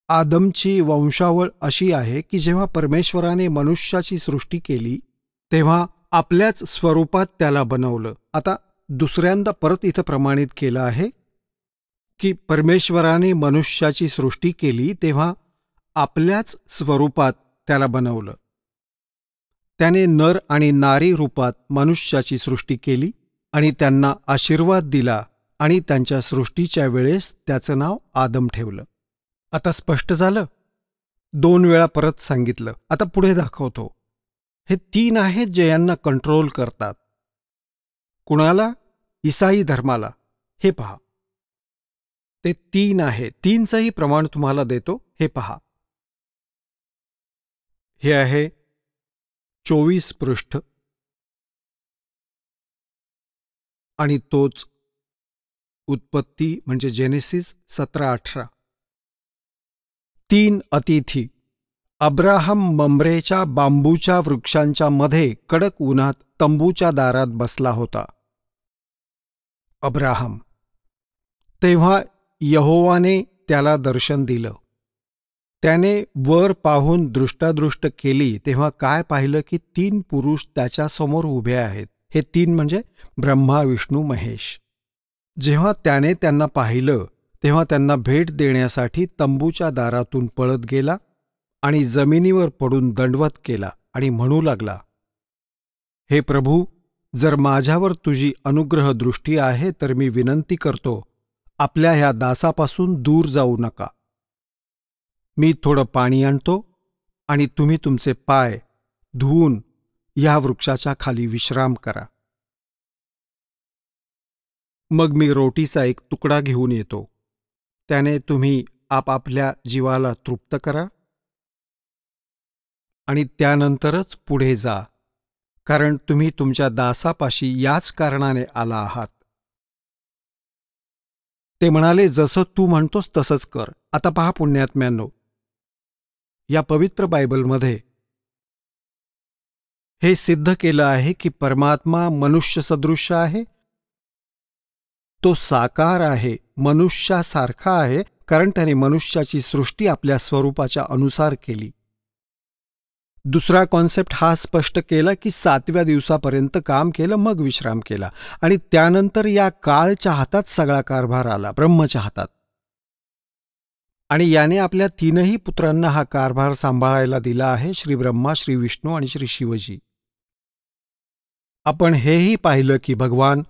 आदमची वंशावळ अशी आहे की जेव्हा परमेश्वराने मनुष्याची सृष्टी केली तेव्हा आपल्याच स्वरूपात त्याला बनवलं. आता दुसऱ्यांदा परत इथं प्रमाणित केलं आहे की परमेश्वराने मनुष्याची सृष्टी केली तेव्हा आपल्याच स्वरूपात त्याला बनवलं. त्याने नर आणि नारी रूपात मनुष्याची सृष्टी केली आणि त्यांना आशीर्वाद दिला आणि त्यांच्या सृष्टीच्या वेळेस त्याचं नाव आदम ठेवलं. आता स्पष्ट झालं? 2 वेळा परत सांगितलं. आता पुढे दाखवतो. हे 3 आहेत जे यांना कंट्रोल करतात. कुणाला? ईसाई धर्माला. हे पहा, ते 3 आहेत. 3चंही प्रमाण तुम्हाला देतो. हे पहा, हे आहे 24 पृष्ठ आणि तोच उत्पत्ती म्हणजे जेनेसिस 17-18. 3 अतिथी. अब्राहम मम्रेच्या बांबूच्या वृक्षांच्या मध्ये कडक उन्हात तंबूच्या दारात बसला होता. अब्राहम. तेव्हा यहोवाने त्याला दर्शन दिलं. त्याने वर पाहून दृष्टादृष्ट केली तेव्हा काय पाहिलं की 3 पुरुष त्याच्यासमोर उभे आहेत. हे 3 म्हणजे ब्रह्मा, विष्णू, महेश. जेव्हा त्याने त्यांना पाहिलं तेव्हा त्यांना भेट देण्यासाठी तंबूच्या दारातून पळत गेला आणि जमिनीवर पडून दंडवत केला आणि म्हणू लागला, हे प्रभू, जर माझ्यावर तुझी अनुग्रह दृष्टी आहे तर मी विनंती करतो, आपल्या ह्या दासापासून दूर जाऊ नका. मी थोडं पाणी आणतो आणि तुम्ही तुमचे पाय धुवून ह्या वृक्षाच्या खाली विश्राम करा. मग मी रोटीचा एक तुकडा घेऊन येतो. त्याने तुम्ही आपापल्या जीवाला तृप्त करा आणि त्यानंतरच पुढे जा, कारण तुम्ही तुमच्या दासापाशी याच कारणाने आला आहात. ते म्हणाले, जसं तू म्हणतोस तसंच कर. आता पहा पुण्यात्म्यांनो, या पवित्र बायबलमध्ये हे सिद्ध केलं आहे की परमात्मा मनुष्य सदृश आहे. तो साकार आहे, मनुष्यासारखा आहे, कारण त्याने मनुष्याची सृष्टी आपल्या स्वरूपाच्या अनुसार केली. दुसरा कॉन्सेप्ट हा स्पष्ट केला की 7व्या दिवसापर्यंत काम केलं, मग विश्राम केला आणि त्यानंतर या काळच्या हातात सगळा कारभार आला, ब्रह्मच्या हातात. आणि याने आपल्या 3ही पुत्रांना हा कारभार सांभाळायला दिला आहे, श्री ब्रह्मा, श्री विष्णू आणि श्री शिवजी. आपण हेही पाहिलं की भगवान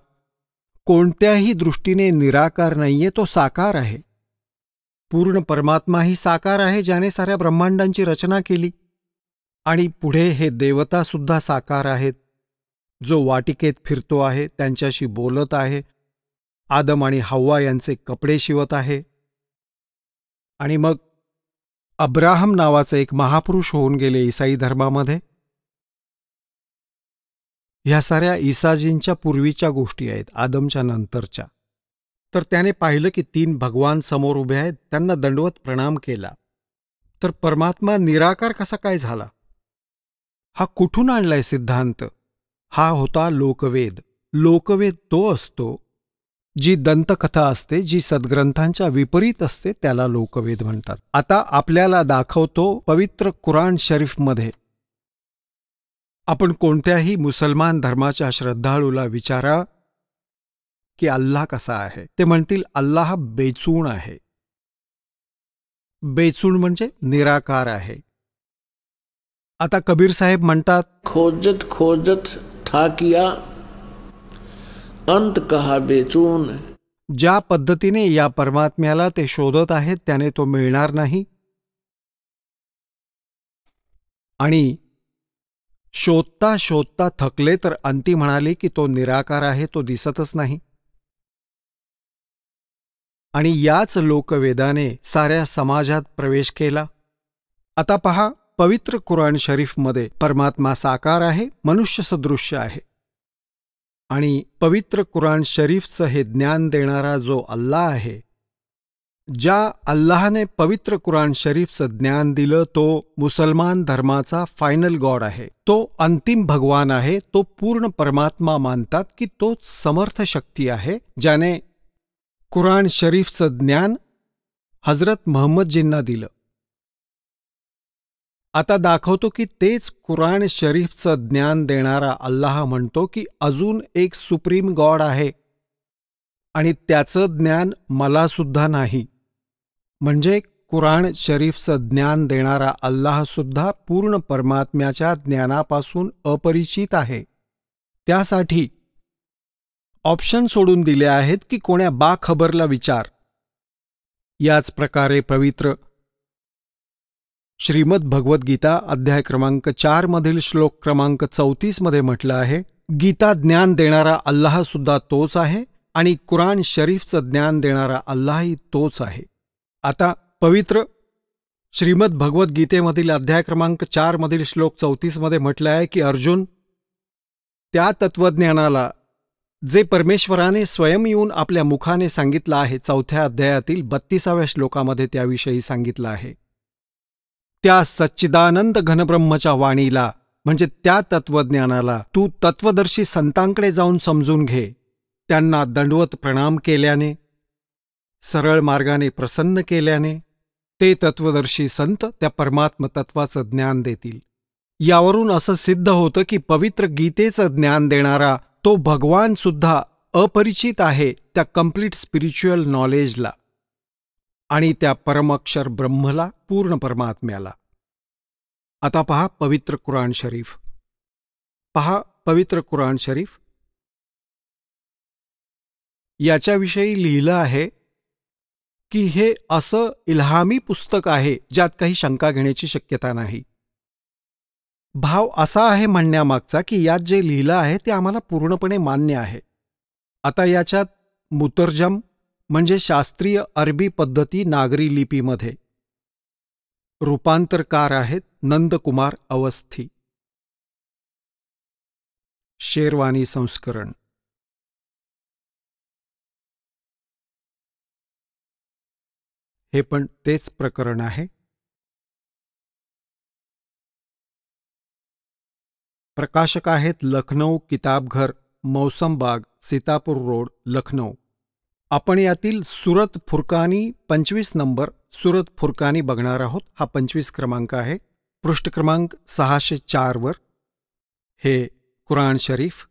कोणत्याही दृष्टीने निराकार नाहीये, तो साकार आहे. पूर्ण परमात्माही साकार आहे, ज्याने साऱ्या ब्रह्मांडांची रचना केली. आणि पुढे हे देवतासुद्धा साकार आहेत, जो वाटिकेत फिरतो आहे, त्यांच्याशी बोलत आहे, आदम आणि हव्वा यांचे कपडे शिवत आहे. आणि मग अब्राहम नावाचे एक महापुरुष होऊन गेले ईसाई धर्मामध्ये. ह्या साऱ्या ईसाजींच्या पूर्वीच्या गोष्टी आहेत, आदमच्या नंतरच्या. तर त्याने पाहिलं की 3 भगवान समोर उभे आहेत, त्यांना दंडवत प्रणाम केला. तर परमात्मा निराकार कसा काय झाला? हा कुठून आणलाय सिद्धांत? हा होता लोकवेद. लोकवेद तो असतो जी दंतकथा असते, जी सद्ग्रंथांच्या विपरीत असते, त्याला लोकवेद म्हणतात. आता आपल्याला दाखवतो पवित्र कुराण शरीफमध्ये. आपण कोणत्याही मुसलमान धर्माच्या श्रद्धाळूला विचारा की अल्लाह कसा आहे, ते म्हणतील अल्लाह बेचूण आहे. बेचूण म्हणजे निराकार आहे. आता कबीर साहेब म्हणतात, खोजत खोजत ठाकिया अंत कहा बेचून. ज्या पद्धतीने या परमात्म्याला ते शोधत आहेत त्याने तो मिळणार नाही. आणि शोधता शोधता थकले तर अंती म्हणाले की तो निराकार आहे, तो दिसतच नाही. आणि याच लोकवेदाने साऱ्या समाजात प्रवेश केला. आता पहा, पवित्र कुराण शरीफमध्ये परमात्मा साकार आहे, मनुष्य सदृश्य आहे. आणि पवित्र कुराण शरीफचं हे ज्ञान देणारा जो अल्लाह आहे, ज्या अल्लाहने पवित्र कुराण शरीफचं ज्ञान दिलं, तो मुसलमान धर्माचा फायनल गॉड आहे. तो अंतिम भगवान आहे. तो पूर्ण परमात्मा मानतात की तोच समर्थ शक्ती आहे, ज्याने कुराण शरीफचं ज्ञान हजरत महम्मदजींना दिलं. आता दाखवतो की तेच कुराण शरीफचं ज्ञान देणारा अल्लाह म्हणतो की अजून एक सुप्रीम गॉड आहे आणि त्याचं ज्ञान मला सुद्धा नाही. म्हणजे कुराण शरीफचं ज्ञान देणारा अल्लाह सुद्धा पूर्ण परमात्म्याच्या ज्ञानापासून अपरिचित आहे. त्यासाठी ऑप्शन सोडून दिले आहेत की कोण्या बाखबरला विचार. याच प्रकारे पवित्र श्रीमद भगवद्गीता अध्याय क्रमांक 4 मधील श्लोक क्रमांक 34 मध्ये म्हटलं आहे, गीता ज्ञान देणारा अल्लाह सुद्धा तोच आहे आणि कुराण शरीफचं ज्ञान देणारा अल्लाहही तोच आहे. आता पवित्र श्रीमद भगवद्गीतेमधील अध्याय क्रमांक 4 मधील श्लोक 34 मध्ये म्हटलं आहे की अर्जुन, त्या तत्वज्ञानाला जे परमेश्वराने स्वयं येऊन आपल्या मुखाने सांगितलं आहे, 4थ्या अध्यायातील 32व्या श्लोकामध्ये त्याविषयी सांगितलं आहे, त्या सच्चिदानंद घनब्रह्मच्या वाणीला म्हणजे त्या तत्वज्ञानाला तू तत्वदर्शी संतांकडे जाऊन समजून घे. त्यांना दंडवत प्रणाम केल्याने, सरळ मार्गाने प्रसन्न केल्याने ते तत्वदर्शी संत त्या परमात्म तत्वाचं ज्ञान देतील. यावरून असं सिद्ध होतं की पवित्र गीतेचं ज्ञान देणारा तो भगवान सुद्धा अपरिचित आहे त्या कंप्लीट स्पिरिच्युअल नॉलेजला आणि त्या परमअक्षर ब्रह्मला, पूर्ण परमात्म्याला. आता पहा पवित्र कुराण शरीफ. पहा पवित्र कुराण शरीफ याच्याविषयी लिहिलं आहे की हे असं इल्हामी पुस्तक आहे ज्यात काही शंका घेण्याची शक्यता नाही. भाव असा आहे म्हणण्यामागचा की यात जे लिहिलं आहे ते आम्हाला पूर्णपणे मान्य आहे. आता याच्यात मुतर्जम म्हणजे शास्त्रीय अरबी पद्धती नागरी लिपीमध्ये रूपांतरकार आहेत नंदकुमार अवस्थी. शेरवानी संस्करण. हे पण तेच प्रकरण आहे. प्रकाशक आहेत लखनौ किताबघर, मौसमबाग, सीतापूर रोड, लखनौ. आपण यातील सुरत फुरकानी 25 नंबर सुरत फुरकानी बघणार आहोत. हा 25 क्रमांक आहे. पृष्ठ क्रमांक 604 वर हे कुराण शरीफ.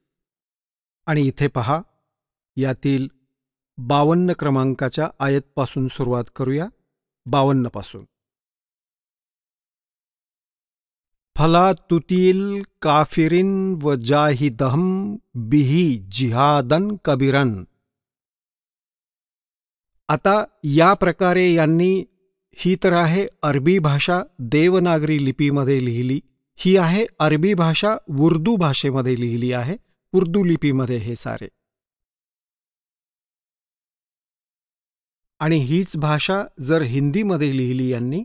आणि इथे पहा, यातील 52 क्रमांकाच्या आयतपासून सुरुवात करूया. 52 पासून. फला तुतील काफिरिन व जाहिदहम बिही जिहादन कबीरन. आता या प्रकारे यांनी, ही तर आहे अरबी भाषा देवनागरी लिपीमध्ये लिहिली. ही आहे अरबी भाषा उर्दू भाषेमध्ये लिहिली आहे. उर्दू लिपीमध्ये हे सारे. आणि हीच भाषा जर हिंदीमध्ये लिहिली यांनी,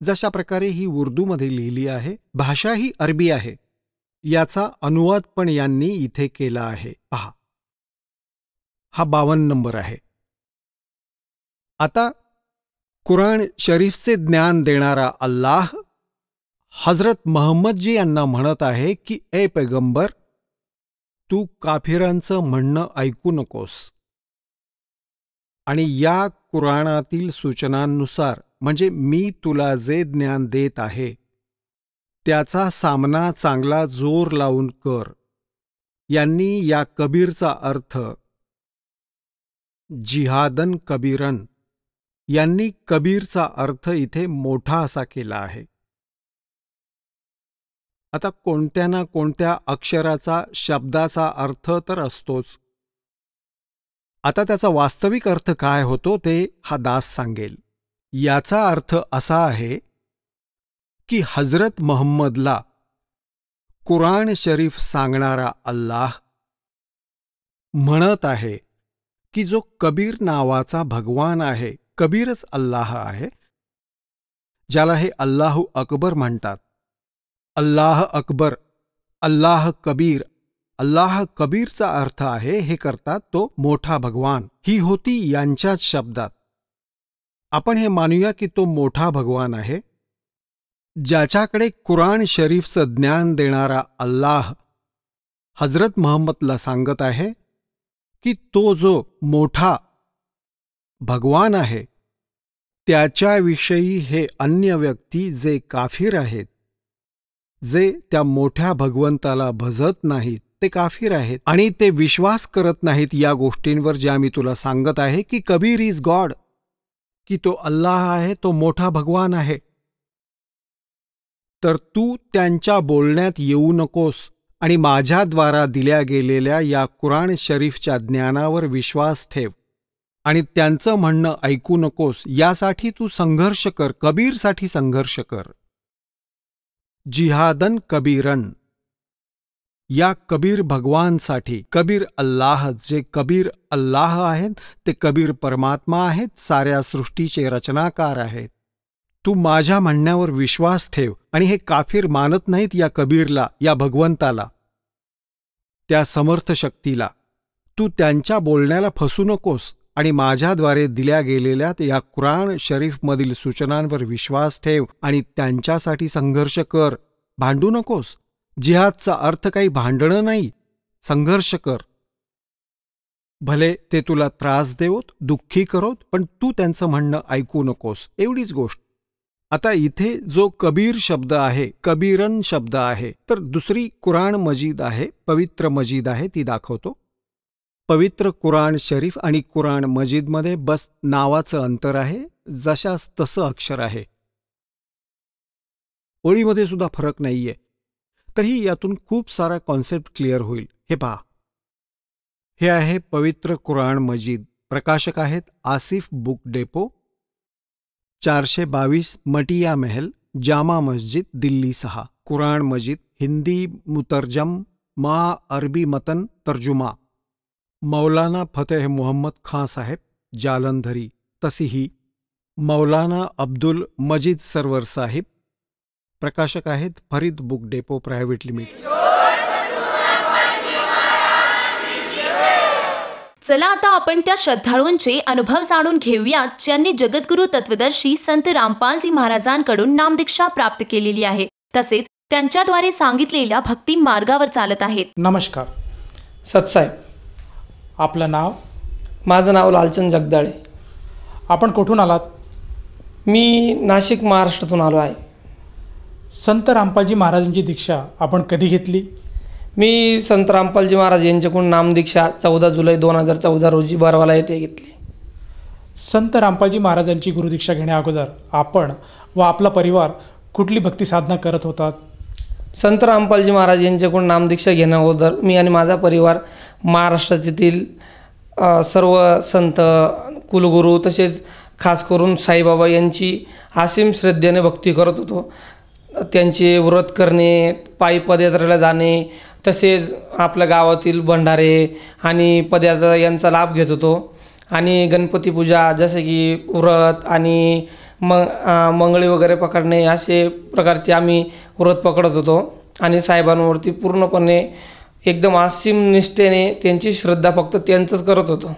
जशा प्रकारे ही उर्दूमध्ये लिहिली आहे, भाषा ही अरबी आहे. याचा अनुवाद पण यांनी इथे केला आहे. पहा, हा 52 नंबर आहे. आता कुराण शरीफचे ज्ञान देणारा अल्लाह हजरत महम्मदजी यांना म्हणत आहे की ए पैगंबर, तू काफिरांचं म्हणणं ऐकू नकोस. आणि या कुराणातील सूचनांनुसार, म्हणजे मी तुला जे ज्ञान देत आहे त्याचा सामना चांगला जोर लावून कर. यांनी या कबीरचा अर्थ जिहादन कबीरन, यांनी कबीरचा अर्थ इथे मोठा असा केला आहे. आता कोणत्या ना कोणत्या अक्षराचा, शब्दाचा अर्थ तर असतोच. आता त्याचा वास्तविक अर्थ काय होतो ते हा दास सांगेल. याचा अर्थ असा आहे की हजरत महम्मदला कुराण शरीफ सांगणारा अल्लाह म्हणत आहे की जो कबीर नावाचा भगवान आहे, कबीरच अल्लाह आहे, ज्याला हे अल्लाहू अकबर म्हणतात. अल्लाह अकबर, अल्लाह कबीर. अल्लाह कबीरचा अर्थ आहे, हे करतात, तो मोठा भगवान. ही होती यांच्याच शब्दात. आपण हे मानूया की तो मोठा भगवान आहे. ज्याच्याकडे कुराण शरीफचं ज्ञान देणारा अल्लाह हजरत महम्मदला सांगत आहे की तो जो मोठा भगवान आहे त्याच्याविषयी हे अन्य व्यक्ती जे काफिर आहेत, जे त्या मोठ्या भगवंताला भजत नाहीत, ते काफिर आहेत. आणि ते विश्वास करत नाहीत या गोष्टींवर ज्या मी तुला सांगत आहे की कबीर इज गॉड, की तो अल्लाह आहे, तो मोठा भगवान आहे. तर तू त्यांच्या बोलण्यात येऊ नकोस आणि माझ्याद्वारा दिल्या गेलेल्या या कुराण शरीफच्या ज्ञानावर विश्वास ठेव आणि त्यांचं म्हणणं ऐकू नकोस. यासाठी तू संघर्ष कर, कबीरसाठी संघर्ष कर. जिहादन कबीरन, या कबीर भगवानसाठी. कबीर अल्लाह, जे कबीर अल्लाह आहेत ते कबीर परमात्मा आहेत, साऱ्या सृष्टीचे रचनाकार आहेत. तू माझ्या म्हणण्यावर विश्वास ठेव. आणि हे काफिर मानत नाहीत या कबीरला, या भगवंताला, त्या समर्थ शक्तीला. तू त्यांच्या बोलण्याला फसू नकोस आणि माझ्याद्वारे दिल्या गेलेल्या या कुराण शरीफमधील सूचनांवर विश्वास ठेव आणि त्यांच्यासाठी संघर्ष कर. भांडू नकोस. जिहादचा अर्थ काही भांडणं नाही, संघर्ष कर. भले ते तुला त्रास देवोत, दुःखी करोत, पण तू त्यांचं म्हणणं ऐकू नकोस, एवढीच गोष्ट. आता इथे जो कबीर शब्द आहे, कबीरन शब्द आहे, तर दुसरी कुराण मजीद आहे, पवित्र मजीद आहे, ती दाखवतो. पवित्र कुराण शरीफ आणि कुराण मजीदमध्ये बस नावाचं अंतर आहे, जशास तसं अक्षर आहे. ओळीमध्ये सुद्धा फरक नाहीये. तरीही यातून खूप सारा कॉन्सेप्ट क्लिअर होईल. हे पहा, हे आहे पवित्र कुराण मजीद. प्रकाशक आहेत आसिफ बुक डेपो, 422 मटिया महल, जामा मस्जिद, दिल्ली 6. कुराण मजीद हिंदी मुतरजम मा अरबी मतन तर्जुमा मौलाना फतेह मोहम्मद खां साहेब, जालंधरी. तशीही मौलाना अब्दुल मजीद सरवर साहिब. प्रकाशक आहेत Farid book depot private limited. चला आता आपण त्या श्रद्धाळूंचे अनुभव जाणून घेऊयात ज्यांनी जगद्गुरु तत्वदर्शी संत रामपालजी महाराजांकडून नामदीक्षा प्राप्त केलेली आहे, तसेच त्यांच्याद्वारे सांगितलेल्या भक्ती मार्गावर चालत आहेत. नमस्कार सतसाहेब. आपलं नाव? माझं नाव लालचंद जगदाळे. आपण कुठून आलात? मी नाशिक महाराष्ट्रातून आलो आहे. संत रामपालजी महाराजांची दीक्षा आपण कधी घेतली? मी संत रामपालजी महाराज यांच्याकडून नामदीक्षा 14 जुलै 2014 रोजी बरवाला येथे घेतली. संत रामपालजी महाराजांची गुरुदीक्षा घेण्या अगोदर आपण व आपला परिवार कुठली भक्ती साधना करत होतात? संत रामपालजी महाराज यांच्याकडून नामदीक्षा घेण्या अगोदर मी आणि माझा परिवार महाराष्ट्रातील सर्व संत कुलगुरू तसेच खास करून साईबाबा यांची असीम श्रद्धेने भक्ती करत होतो. त्यांचे व्रत करणे, पायी पदयात्रेला जाणे, तसेच आपल्या गावातील भंडारे आणि पदयात्रा यांचा लाभ घेत होतो. आणि गणपती पूजा जसे की व्रत आणि मंगळी वगैरे पकडणे असे प्रकारचे आम्ही व्रत पकडत होतो. आणि साहेबांवरती पूर्णपणे एकदम असीम निष्ठेने त्यांची श्रद्धा फक्त त्यांचंच करत होतो.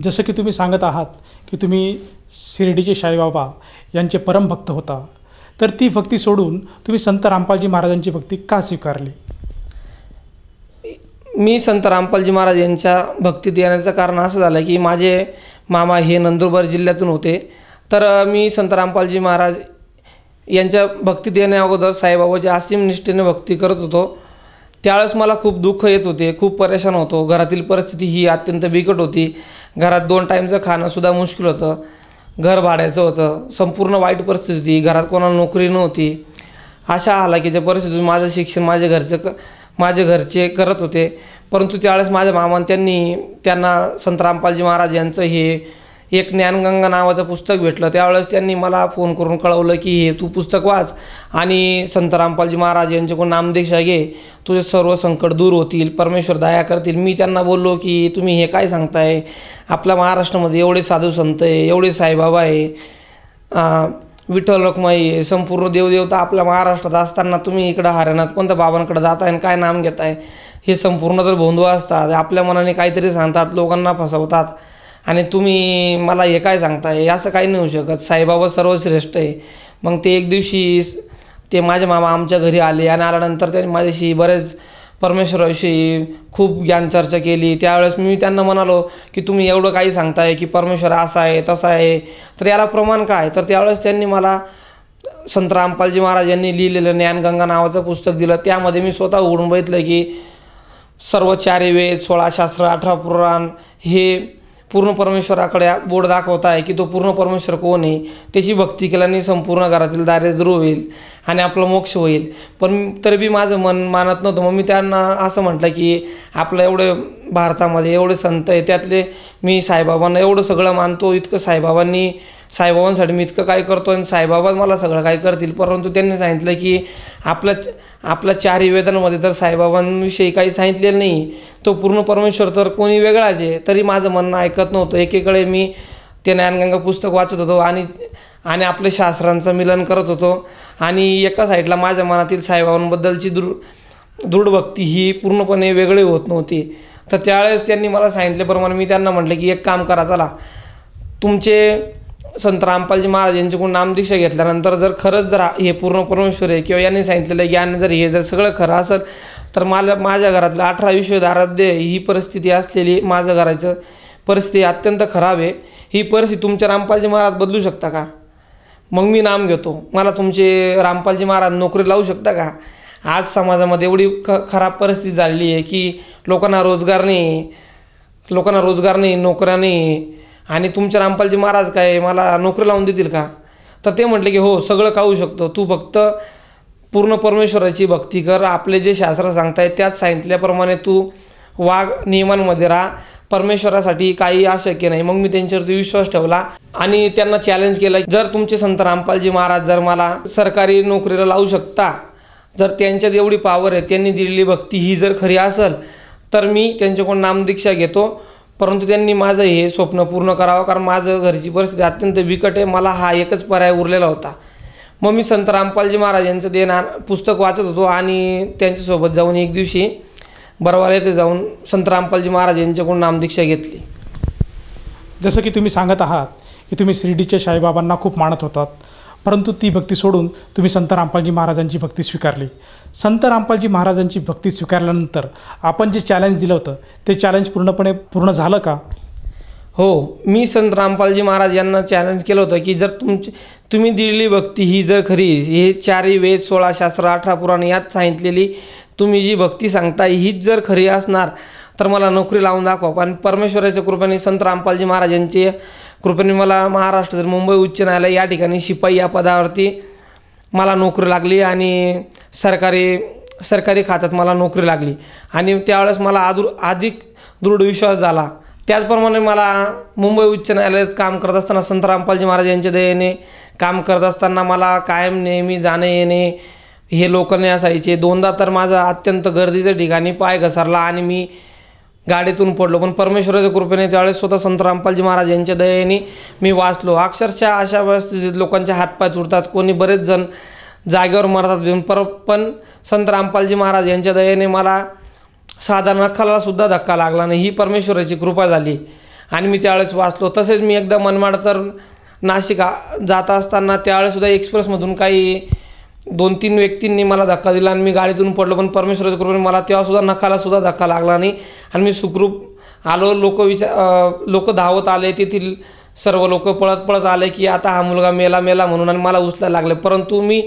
जसं की तुम्ही सांगत आहात की तुम्ही शिर्डीचे साईबाबा यांचे परमभक्त होता, तर ती भक्ती सोडून तुम्ही संत रामपालजी महाराजांची भक्ती का स्वीकारली? मी संत रामपालजी महाराज यांच्या भक्तीत येण्याचं कारण असं झालं की माझे मामा हे नंदुरबार जिल्ह्यातून होते. तर मी संत रामपालजी महाराज यांच्या भक्तीत येण्या अगोदर साईबाबाची असीम निष्ठेने भक्ती करत होतो. त्यावेळेस मला खूप दुःख येत होते, खूप परेशान होतो. घरातील परिस्थिती ही अत्यंत बिकट होती. घरात 2 टाईमचं खाणंसुद्धा मुश्किल होतं. घर भाड्याचं होतं. संपूर्ण वाईट परिस्थिती. घरात कोणाला नोकरी नव्हती. अशा हालाकीच्या परिस्थितीत माझं शिक्षण माझे घरचे करत होते. परंतु त्यावेळेस माझ्या मामांनी त्यांना संत रामपालजी महाराज यांचं हे एक ज्ञानगंगा नावाचं पुस्तक भेटलं. त्यावेळेस त्यांनी मला फोन करून कळवलं की हे तू पुस्तक वाच आणि संत रामपालजी महाराज यांच्याकडून नामदीक्षा घे, तुझे सर्व संकट दूर होतील, परमेश्वर दया करतील. मी त्यांना बोललो की तुम्ही हे काय सांगताय, आपल्या महाराष्ट्रामध्ये एवढे साधू संत आहे, एवढे साईबाबा आहे, विठ्ठल रखुमाई आहे, संपूर्ण देवदेवता आपल्या महाराष्ट्रात असताना तुम्ही इकडं हरियाणात कोणत्या बाबांकडे जाताय आणि काय नाम घेताय, हे संपूर्ण तर भोंदू असतात. आपल्या मनाने काहीतरी सांगतात, लोकांना फसवतात आणि तुम्ही मला हे काय सांगताय, असं काही नाही होऊ शकत. साईबाबा सर्वश्रेष्ठ आहे. मग ते एक दिवशी ते माझे मामा आमच्या घरी आले आणि आल्यानंतर त्यांनी माझ्याशी बरेच परमेश्वराविषयी खूप ज्ञान चर्चा केली. त्यावेळेस मी त्यांना म्हणालो की तुम्ही एवढं काही सांगताय की परमेश्वर असा आहे तसा आहे, तर याला प्रमाण काय? तर त्यावेळेस त्यांनी मला संत रामपालजी महाराज यांनी लिहिलेलं ज्ञानगंगा नावाचं पुस्तक दिलं. त्यामध्ये मी स्वतः उघडून बघितलं की सर्व 4 वेद, 16 शास्त्र, 18 पुराण हे पूर्ण परमेश्वराकडे बोर्ड दाखवत आहे की तो पूर्ण परमेश्वर कोण आहे. त्याची भक्ती केल्याने संपूर्ण घरातील दारिद्र्य दूर होईल आणि आपला मोक्ष होईल. पण तरी बी माझं मन मानत नव्हतं. मग मी त्यांना असं म्हटलं की आपलं एवढं भारतामध्ये एवढे संत आहे, त्यातले मी साईबाबांना एवढं सगळं मानतो, इतकं साईबाबांसाठी मी इतकं काय करतो आणि साईबाबा मला सगळं काय करतील. परंतु त्यांनी सांगितलं की आपल्या 4 वेदांमध्ये तर साईबाबांविषयी काही सांगितलेलं नाही, तो पूर्ण परमेश्वर तर कोणी वेगळाच आहे. तरी माझं म्हणणं ऐकत नव्हतं. एकीकडे मी ते ज्ञानगंगा पुस्तक वाचत होतो आणि आपल्या शास्त्रांचं मिलन करत होतो आणि एका साईडला माझ्या मनातील साईबाबांबद्दलची दृढ भक्ती ही पूर्णपणे वेगळी होत नव्हती. तर त्यावेळेस त्यांनी मला सांगितल्याप्रमाणे मी त्यांना म्हटलं की एक काम करा, चला तुमचे संत रामपालजी महाराज यांच्याकडून नामदीक्षा घेतल्यानंतर जर खरंच जर हे पूर्ण परमेश्वर आहे किंवा यांनी सांगितलेलं ज्ञान जर सगळं खरं असेल तर माझ्या घरातलं 18 विश्व आराध्य ही परिस्थिती असलेली, माझं घराचं परिस्थिती अत्यंत खराब आहे, ही परिस्थिती तुमच्या रामपालजी महाराज बदलू शकता का? मग मी नाम घेतो. मला तुमचे रामपालजी महाराज नोकरी लावू शकता का? आज समाजामध्ये एवढी खराब परिस्थिती झालेली आहे की लोकांना रोजगार नाही, नोकऱ्या नाही आणि तुमचे रामपालजी महाराज काय मला नोकरी लावून देतील का? तर ते म्हटले की हो, सगळं खाऊ शकतो, तू फक्त पूर्ण परमेश्वराची भक्ती कर, आपले जे शास्त्र सांगतायत त्यात सांगितल्याप्रमाणे तू वाघ नियमांमध्ये राहा, परमेश्वरासाठी काही अशक्य नाही. मग मी त्यांच्यावरती विश्वास ठेवला आणि त्यांना चॅलेंज केलं, जर तुमचे संत रामपालजी महाराज जर मला सरकारी नोकरीला लावू शकता, जर त्यांच्यात एवढी पॉवर आहे, त्यांनी दिलेली भक्ती ही जर खरी असेल तर मी त्यांच्याकडून नामदीक्षा घेतो. परंतु त्यांनी माझं हे स्वप्न पूर्ण करावं, कारण माझं घरची परिस्थिती अत्यंत बिकट आहे. मला हा एकच पर्याय उरलेला होता. मग मी संत रामपालजी महाराज यांचं ते पुस्तक वाचत होतो आणि त्यांच्यासोबत जाऊन एक दिवशी बरवाला येथे जाऊन संत रामपालजी महाराज यांच्याकडून नामदीक्षा घेतली. जसं की तुम्ही सांगत आहात की तुम्ही शिर्डीच्या साईबाबांना खूप मानत होतात, परंतु ती भक्ती सोडून तुम्ही संत रामपालजी महाराजांची भक्ती स्वीकारली. संत रामपालजी महाराजांची भक्ती स्वीकारल्यानंतर आपण जे चॅलेंज दिलं होतं ते चॅलेंज पूर्णपणे पूर्ण झालं का? हो, मी संत रामपालजी महाराज यांना चॅलेंज केलं होतं की जर तुम्ही दिलेली भक्ती ही जर खरी, हे 4 वेद 16 शास्त्र 18 पुराण यात सांगितलेली तुम्ही जी भक्ती सांगता हीच जर खरी असणार तर मला नोकरी लावून दाखवा. पण परमेश्वराच्या कृपेने संत रामपालजी महाराज यांच्या कृपेने मला महाराष्ट्रातील मुंबई उच्च न्यायालय या ठिकाणी शिपाई या पदावरती मला नोकरी लागली आणि सरकारी खात्यात मला नोकरी लागली. आणि त्यावेळेस मला अधिक दृढ विश्वास झाला. त्याचप्रमाणे मला मुंबई उच्च न्यायालयात काम करत असताना संत रामपालजी महाराज यांच्या दयेने काम करत असताना मला कायम नेहमी जाणे येणे हे लोकलने असायचे. 2दा तर माझा अत्यंत गर्दीच्या ठिकाणी पाय घसरला आणि मी गाडीतून पडलो. पण परमेश्वराच्या कृपेने त्यावेळेस स्वतः संत रामपालजी महाराज यांच्या दयेने मी वाचलो. अक्षरशः अशा परिस्थितीत लोकांचे हातपाय तुटतात, कोणी बरेच जण जागेवर मरतात. पण संत रामपालजी महाराज यांच्या दयेने मला साधा नखाला सुद्धा धक्का लागला नाही. ही परमेश्वराची कृपा झाली आणि मी त्यावेळेस वाचलो. तसेच मी एकदा मनमाड तर नाशिक जात असताना त्यावेळेसुद्धा एक्सप्रेसमधून काही 2-3 व्यक्तींनी मला धक्का दिला आणि मी गाडीतून पडलो. पण परमेश्वराच्या कृपेने मला तेव्हासुद्धा नखाला सुद्धा धक्का लागला नाही आणि मी सुखरूप आलो. लोक धावत आले, तेथील सर्व लोक पळत आले की आता हा मुलगा मेला म्हणून आणि मला उचलायला लागले. परंतु मी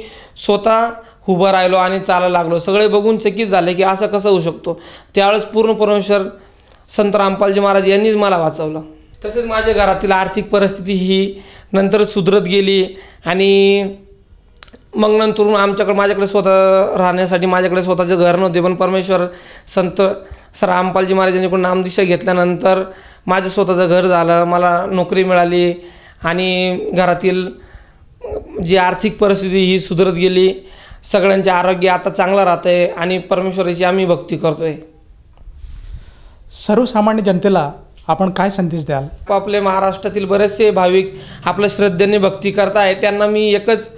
स्वतः उभं राहिलो आणि चालायला लागलो. सगळे बघून चकित झाले की असं कसं होऊ शकतो. त्यावेळेस पूर्ण परमेश्वर संत रामपालजी महाराज यांनीच मला वाचवलं. तसेच माझ्या घरातील आर्थिक परिस्थिती ही नंतर सुधरत गेली आणि मग नंतरून माझ्याकडे स्वतः राहण्यासाठी माझ्याकडे स्वतःचे घर नव्हते. पण परमेश्वर संत रामपालजी महाराज यांच्याकडून नामदीक्षा घेतल्यानंतर माझं स्वतःचं घर झालं, मला नोकरी मिळाली आणि घरातील जी आर्थिक परिस्थिती ही सुधरत गेली. सगळ्यांचे आरोग्य आता चांगलं राहतं आहे आणि परमेश्वराची आम्ही भक्ती करतोय. सर्वसामान्य जनतेला आपण काय संदेश द्याल? आपले महाराष्ट्रातील बरेचसे भाविक आपल्या श्रद्धेने भक्ती करताय, त्यांना मी एकच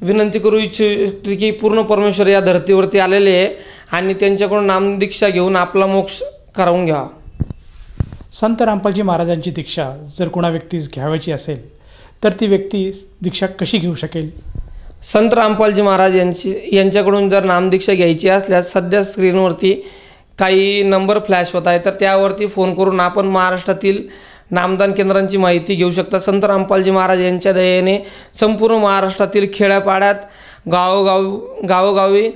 विनंती करू इच्छितो की पूर्ण परमेश्वर या धर्तीवरती आलेले आहे आणि त्यांच्याकडून नामदीक्षा घेऊन आपला मोक्ष करवून घ्यावा. संत रामपालजी महाराजांची दीक्षा जर कोणा व्यक्तीस घ्यावायची असेल तर ती व्यक्ती दीक्षा कशी घेऊ शकेल? संत रामपालजी महाराज यांच्याकडून जर नामदीक्षा घ्यायची असल्यास सध्या स्क्रीनवरती काही नंबर फ्लॅश होत आहे, तर त्यावरती फोन करून आपण महाराष्ट्रातील नामदान केंद्रांची माहिती घेऊ शकता. संत रामपालजी महाराज यांच्या दयेने संपूर्ण महाराष्ट्रातील खेड्यापाड्यात गावोगावी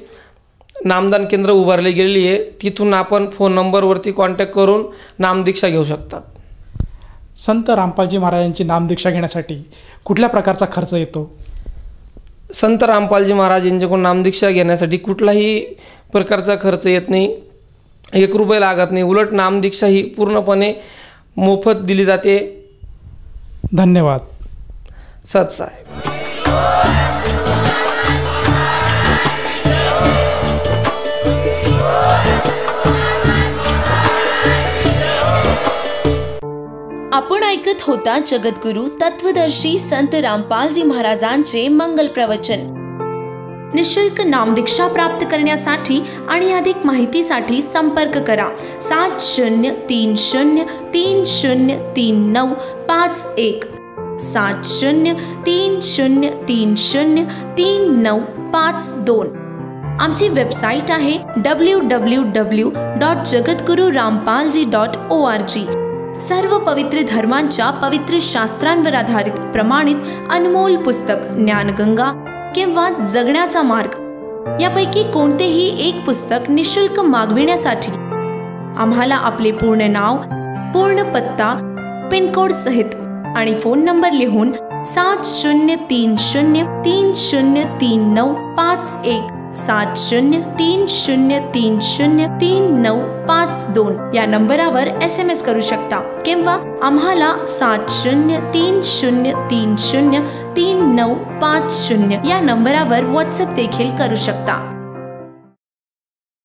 नामदान केंद्र उभारले गेलेली आहे. तिथून आपण फोन नंबरवरती कॉन्टॅक्ट करून नामदीक्षा घेऊ शकतात. संत रामपालजी महाराजांची नामदीक्षा घेण्यासाठी कुठल्या प्रकारचा खर्च येतो? संत रामपालजी महाराज यांच्याकडून नामदीक्षा घेण्यासाठी कुठलाही प्रकारचा खर्च येत नाही, 1 रुपये लागत नाही. उलट नामदीक्षा ही पूर्णपणे मोफत दिली जाते. धन्यवाद. सतसाहेब. आपण ऐकत होता जगद्गुरु तत्वदर्शी संत रामपालजी महाराजांचे मंगल प्रवचन. निशुल्क नामदीक्षा प्राप्त करण्यासाठी आणि अधिक माहितीसाठी संपर्क करा 7030303951 7030303952. आमची वेबसाईट आहे www.jagadgururampalji.org. सर्व पवित्र धर्मांच्या पवित्र शास्त्रांवर आधारित प्रमाणित अनमोल पुस्तक ज्ञानगंगा किंवा जगण्याचा मार्ग यापैकी कोणतेही एक पुस्तक निशुल्क मागविण्यासाठी आम्हाला आपले पूर्ण नाव, पूर्ण पत्ता, पिनकोड सहित आणि फोन नंबर लिहून 7030303951 7030303952 या नंबरावर SMS करू शकता किंवा आम्हाला 7030303950 या नंबरावर WhatsApp देखील करू शकता.